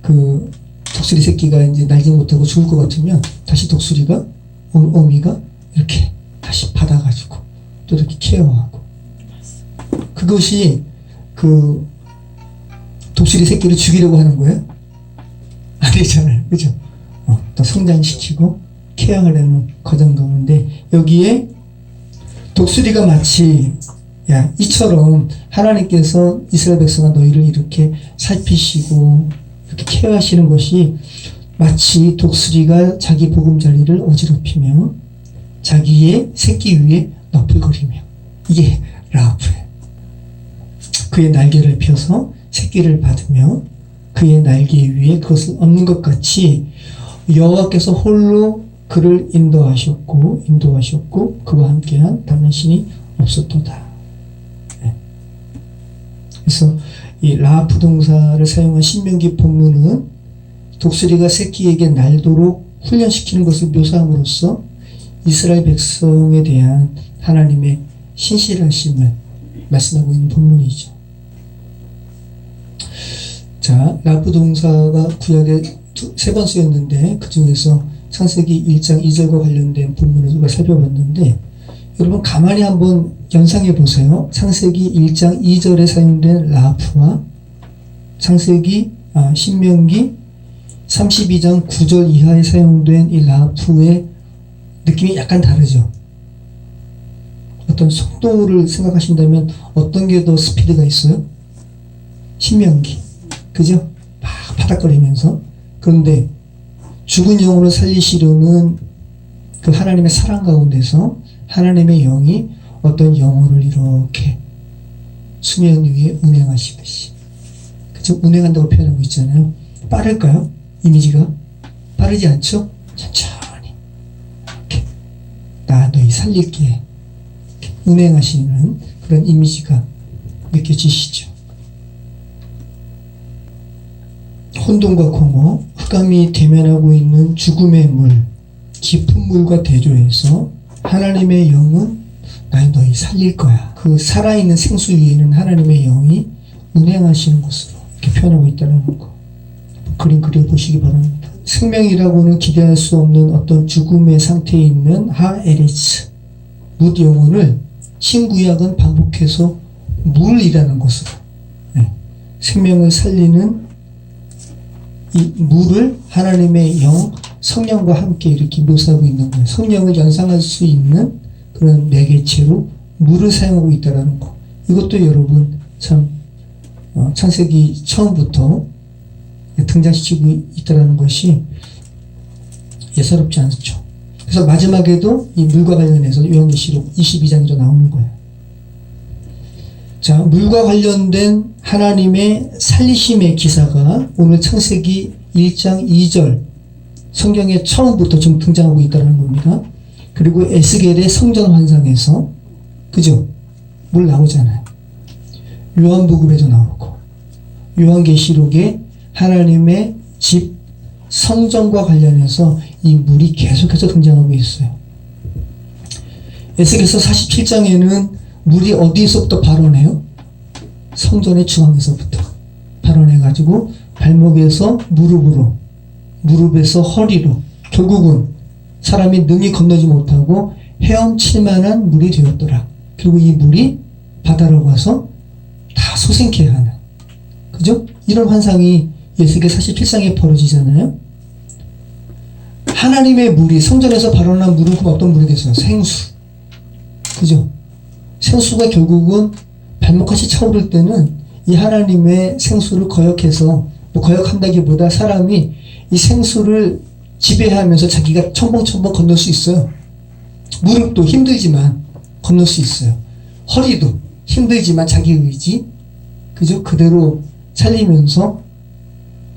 그 독수리 새끼가 이제 날지 못하고 죽을 것 같으면 다시 독수리가 어미가 이렇게 다시 받아가지고 또 이렇게 케어하고, 그것이 그 독수리 새끼를 죽이려고 하는 거예요? 아니잖아요, 그죠? 또 성장시키고 케어하려는 과정 가운데 여기에 독수리가 마치 야 이처럼 하나님께서 이스라엘 백성아 너희를 이렇게 살피시고 이렇게 케어하시는 것이 마치 독수리가 자기 보금자리를 어지럽히며 자기의 새끼 위에 너풀거리며, 이게 라프예요. 그의 날개를 펴서 새끼를 받으며 그의 날개 위에 그것을 엎는 것 같이 여호와께서 홀로 그를 인도하셨고 그와 함께한 다른 신이 없었도다. 네. 그래서 이 라프 동사를 사용한 신명기 본문은 독수리가 새끼에게 날도록 훈련시키는 것을 묘사함으로써 이스라엘 백성에 대한 하나님의 신실하심을 말씀하고 있는 본문이죠. 자, 라프 동사가 구약에 3번 쓰였는데 그 중에서 창세기 1장 2절과 관련된 본문을 우리가 살펴봤는데, 여러분 가만히 한번 연상해 보세요. 창세기 1장 2절에 사용된 라프와 신명기 32장 9절 이하에 사용된 이 라프의 느낌이 약간 다르죠. 어떤 속도를 생각하신다면 어떤 게 더 스피드가 있어요? 신명기, 그죠? 막 바닥거리면서. 그런데 죽은 영혼을 살리시려는 그 하나님의 사랑 가운데서 하나님의 영이 어떤 영혼을 이렇게 수면 위에 운행하시듯이, 그죠? 운행한다고 표현하고 있잖아요. 빠를까요? 이미지가 빠르지 않죠? 천천히 이렇게 나 너희 살릴게 이렇게 운행하시는 그런 이미지가 느껴지시죠? 혼돈과 공허, 흑암이 대면하고 있는 죽음의 물, 깊은 물과 대조해서 하나님의 영은 너희 살릴 거야. 그 살아있는 생수 위에는 하나님의 영이 운행하시는 것으로 이렇게 표현하고 있다는 거. 그림 그려보시기 바랍니다. 생명이라고는 기대할 수 없는 어떤 죽음의 상태에 있는 하에레츠, 뭇 영혼을 신구약은 반복해서 물이라는 것으로, 생명을 살리는 이 물을 하나님의 영 성령과 함께 이렇게 묘사하고 있는 거예요. 성령을 연상할 수 있는 그런 매개체로 물을 사용하고 있다는 거. 이것도 여러분 참 창세기 처음부터 등장시키고 있다는 것이 예사롭지 않죠. 그래서 마지막에도 이 물과 관련해서 요한계시록 22장에도 나오는 거예요. 자, 물과 관련된 하나님의 살리심의 기사가 오늘 창세기 1장 2절 성경에 처음부터 지금 등장하고 있다는 겁니다. 그리고 에스겔의 성전 환상에서 그죠? 물 나오잖아요. 요한복음에도 나오고 요한계시록에 하나님의 집 성전과 관련해서 이 물이 계속해서 등장하고 있어요. 에스겔서 47장에는 물이 어디서부터 발원해요? 성전의 중앙에서부터 발원해가지고 발목에서 무릎으로, 무릎에서 허리로, 결국은 사람이 능히 건너지 못하고 헤엄칠 만한 물이 되었더라. 그리고 이 물이 바다로 가서 다 소생케 하는, 그죠? 이런 환상이 에스겔 47장에 벌어지잖아요. 하나님의 물이 성전에서 발원한 물은 그럼 어떤 물이겠어요? 생수, 그죠? 생수가 결국은 발목같이 차오를 때는 이 하나님의 생수를 거역해서, 거역한다기보다 사람이 이 생수를 지배하면서 자기가 첨벙첨벙 건널 수 있어요. 무릎도 힘들지만 건널 수 있어요. 허리도 힘들지만 자기 의지, 그죠? 그대로 살리면서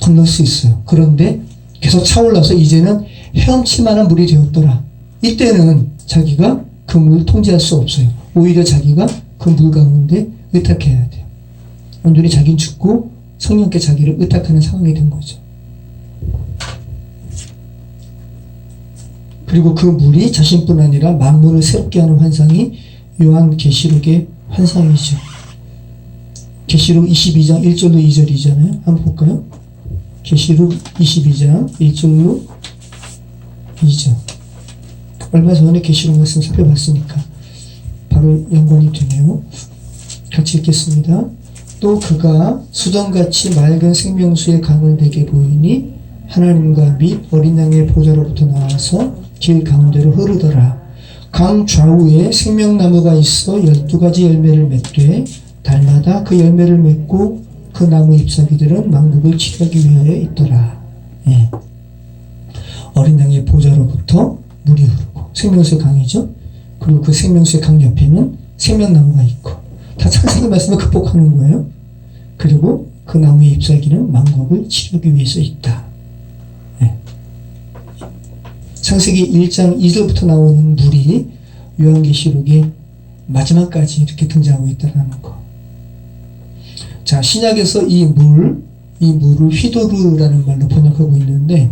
건널 수 있어요. 그런데 계속 차올라서 이제는 헤엄칠 만한 물이 되었더라. 이때는 자기가 그 물을 통제할 수 없어요. 오히려 자기가 그 물 가운데 의탁해야 돼요. 완전히 자기는 죽고 성령께 자기를 의탁하는 상황이 된 거죠. 그리고 그 물이 자신뿐 아니라 만물을 새롭게 하는 환상이 요한계시록의 환상이죠. 계시록 22장 1절로 2절이잖아요. 한번 볼까요? 계시록 22장 1절로 2절. 얼마 전에 계시록 말씀 살펴봤으니까 바로 연관이 되네요. 같이 읽겠습니다. 또 그가 수정같이 맑은 생명수의 강을 내게 보이니 하나님과 및 어린 양의 보좌로부터 나와서 길 가운데로 흐르더라. 강 좌우에 생명나무가 있어 12가지 열매를 맺되 달마다 그 열매를 맺고 그 나무 잎사귀들은 만국을 치료하기 위하여 있더라. 예. 어린 양의 보좌로부터 물이 흐르고 생명수의 강이죠. 그리고 그 생명수의 강 옆에는 생명나무가 있고 다 창세기 말씀을 극복하는 거예요. 그리고 그 나무의 잎사귀는 만국을 치료하기 위해서 있다. 예. 창세기 1장 2절부터 나오는 물이 요한계시록의 마지막까지 이렇게 등장하고 있다는 거. 자, 신약에서 이 물을 휘도르라는 말로 번역하고 있는데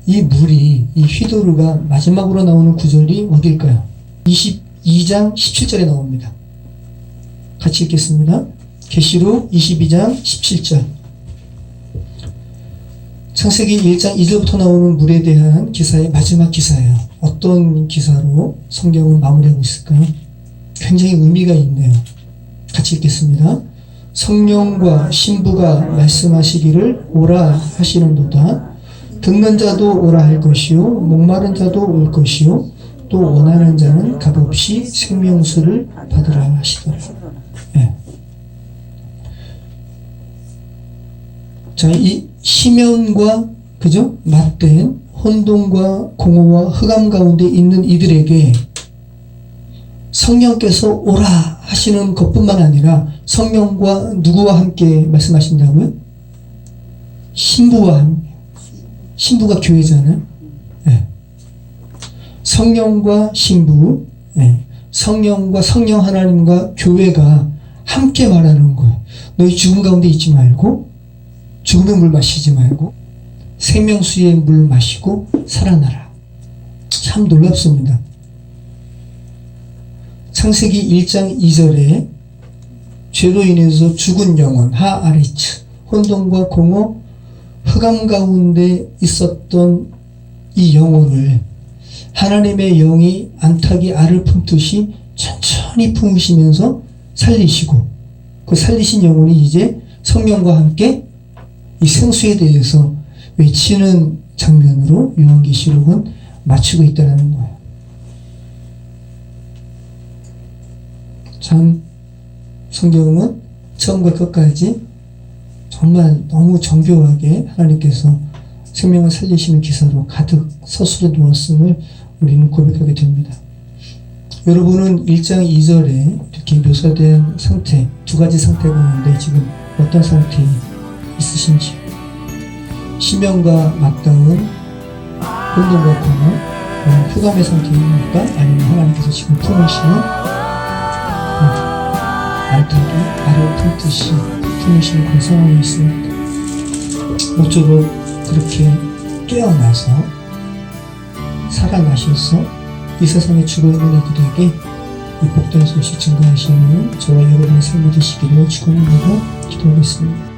이 휘도르가 마지막으로 나오는 구절이 어딜까요? 22장 17절에 나옵니다. 같이 읽겠습니다. 계시록 22장 17절. 창세기 1장 2절부터 나오는 물에 대한 기사의 마지막 기사예요. 어떤 기사로 성경은 마무리하고 있을까요? 굉장히 의미가 있네요. 같이 읽겠습니다. 성령과 신부가 말씀하시기를 오라 하시는도다. 듣는 자도 오라 할 것이요 목마른 자도 올 것이요 또 원하는 자는 값없이 생명수를 받으라 하시더라. 네. 자, 이 심연과 그죠? 맞된 혼돈과 공허와 흑암 가운데 있는 이들에게 성령께서 오라 하시는 것뿐만 아니라 성령과 누구와 함께 말씀하신다고요? 신부와 함께. 신부가 교회잖아요. 네. 성령과 신부, 네. 성령과 성령 하나님과 교회가 함께 말하는 거예요. 너희 죽음 가운데 있지 말고 죽음의 물 마시지 말고 생명수의 물 마시고 살아나라. 참 놀랍습니다. 창세기 1장 2절에 죄로 인해서 죽은 영혼 하아레츠, 혼돈과 공허, 흑암 가운데 있었던 이 영혼을 하나님의 영이 안타기 알을 품듯이 천천히 품으시면서 살리시고 그 살리신 영혼이 이제 성령과 함께 이 생수에 대해서 외치는 장면으로 요한계시록은 맞추고 있다는 거예요. 참 성경은 처음과 끝까지 정말 너무 정교하게 하나님께서 생명을 살리시는 기사로 가득 서술해 놓았음을 우리는 고백하게 됩니다. 여러분은 1장 2절에 이렇게 묘사된 상태, 두 가지 상태 가운데 지금 어떤 상태에 있으신지, 심령과 맞닿은 혼돈과 공허, 흑암의 상태입니까? 아니면 하나님께서 지금 품으시는 알타기 알을 품듯이 품으시는 그런 상황이 있습니다. 모쪼록 그렇게 깨어나서 살아나셔서 이 세상에 죽어있는 이들에게 이 복된 소식 증거하시는 저와 여러분의 삶이 되시기를 축원하며 기도하겠습니다.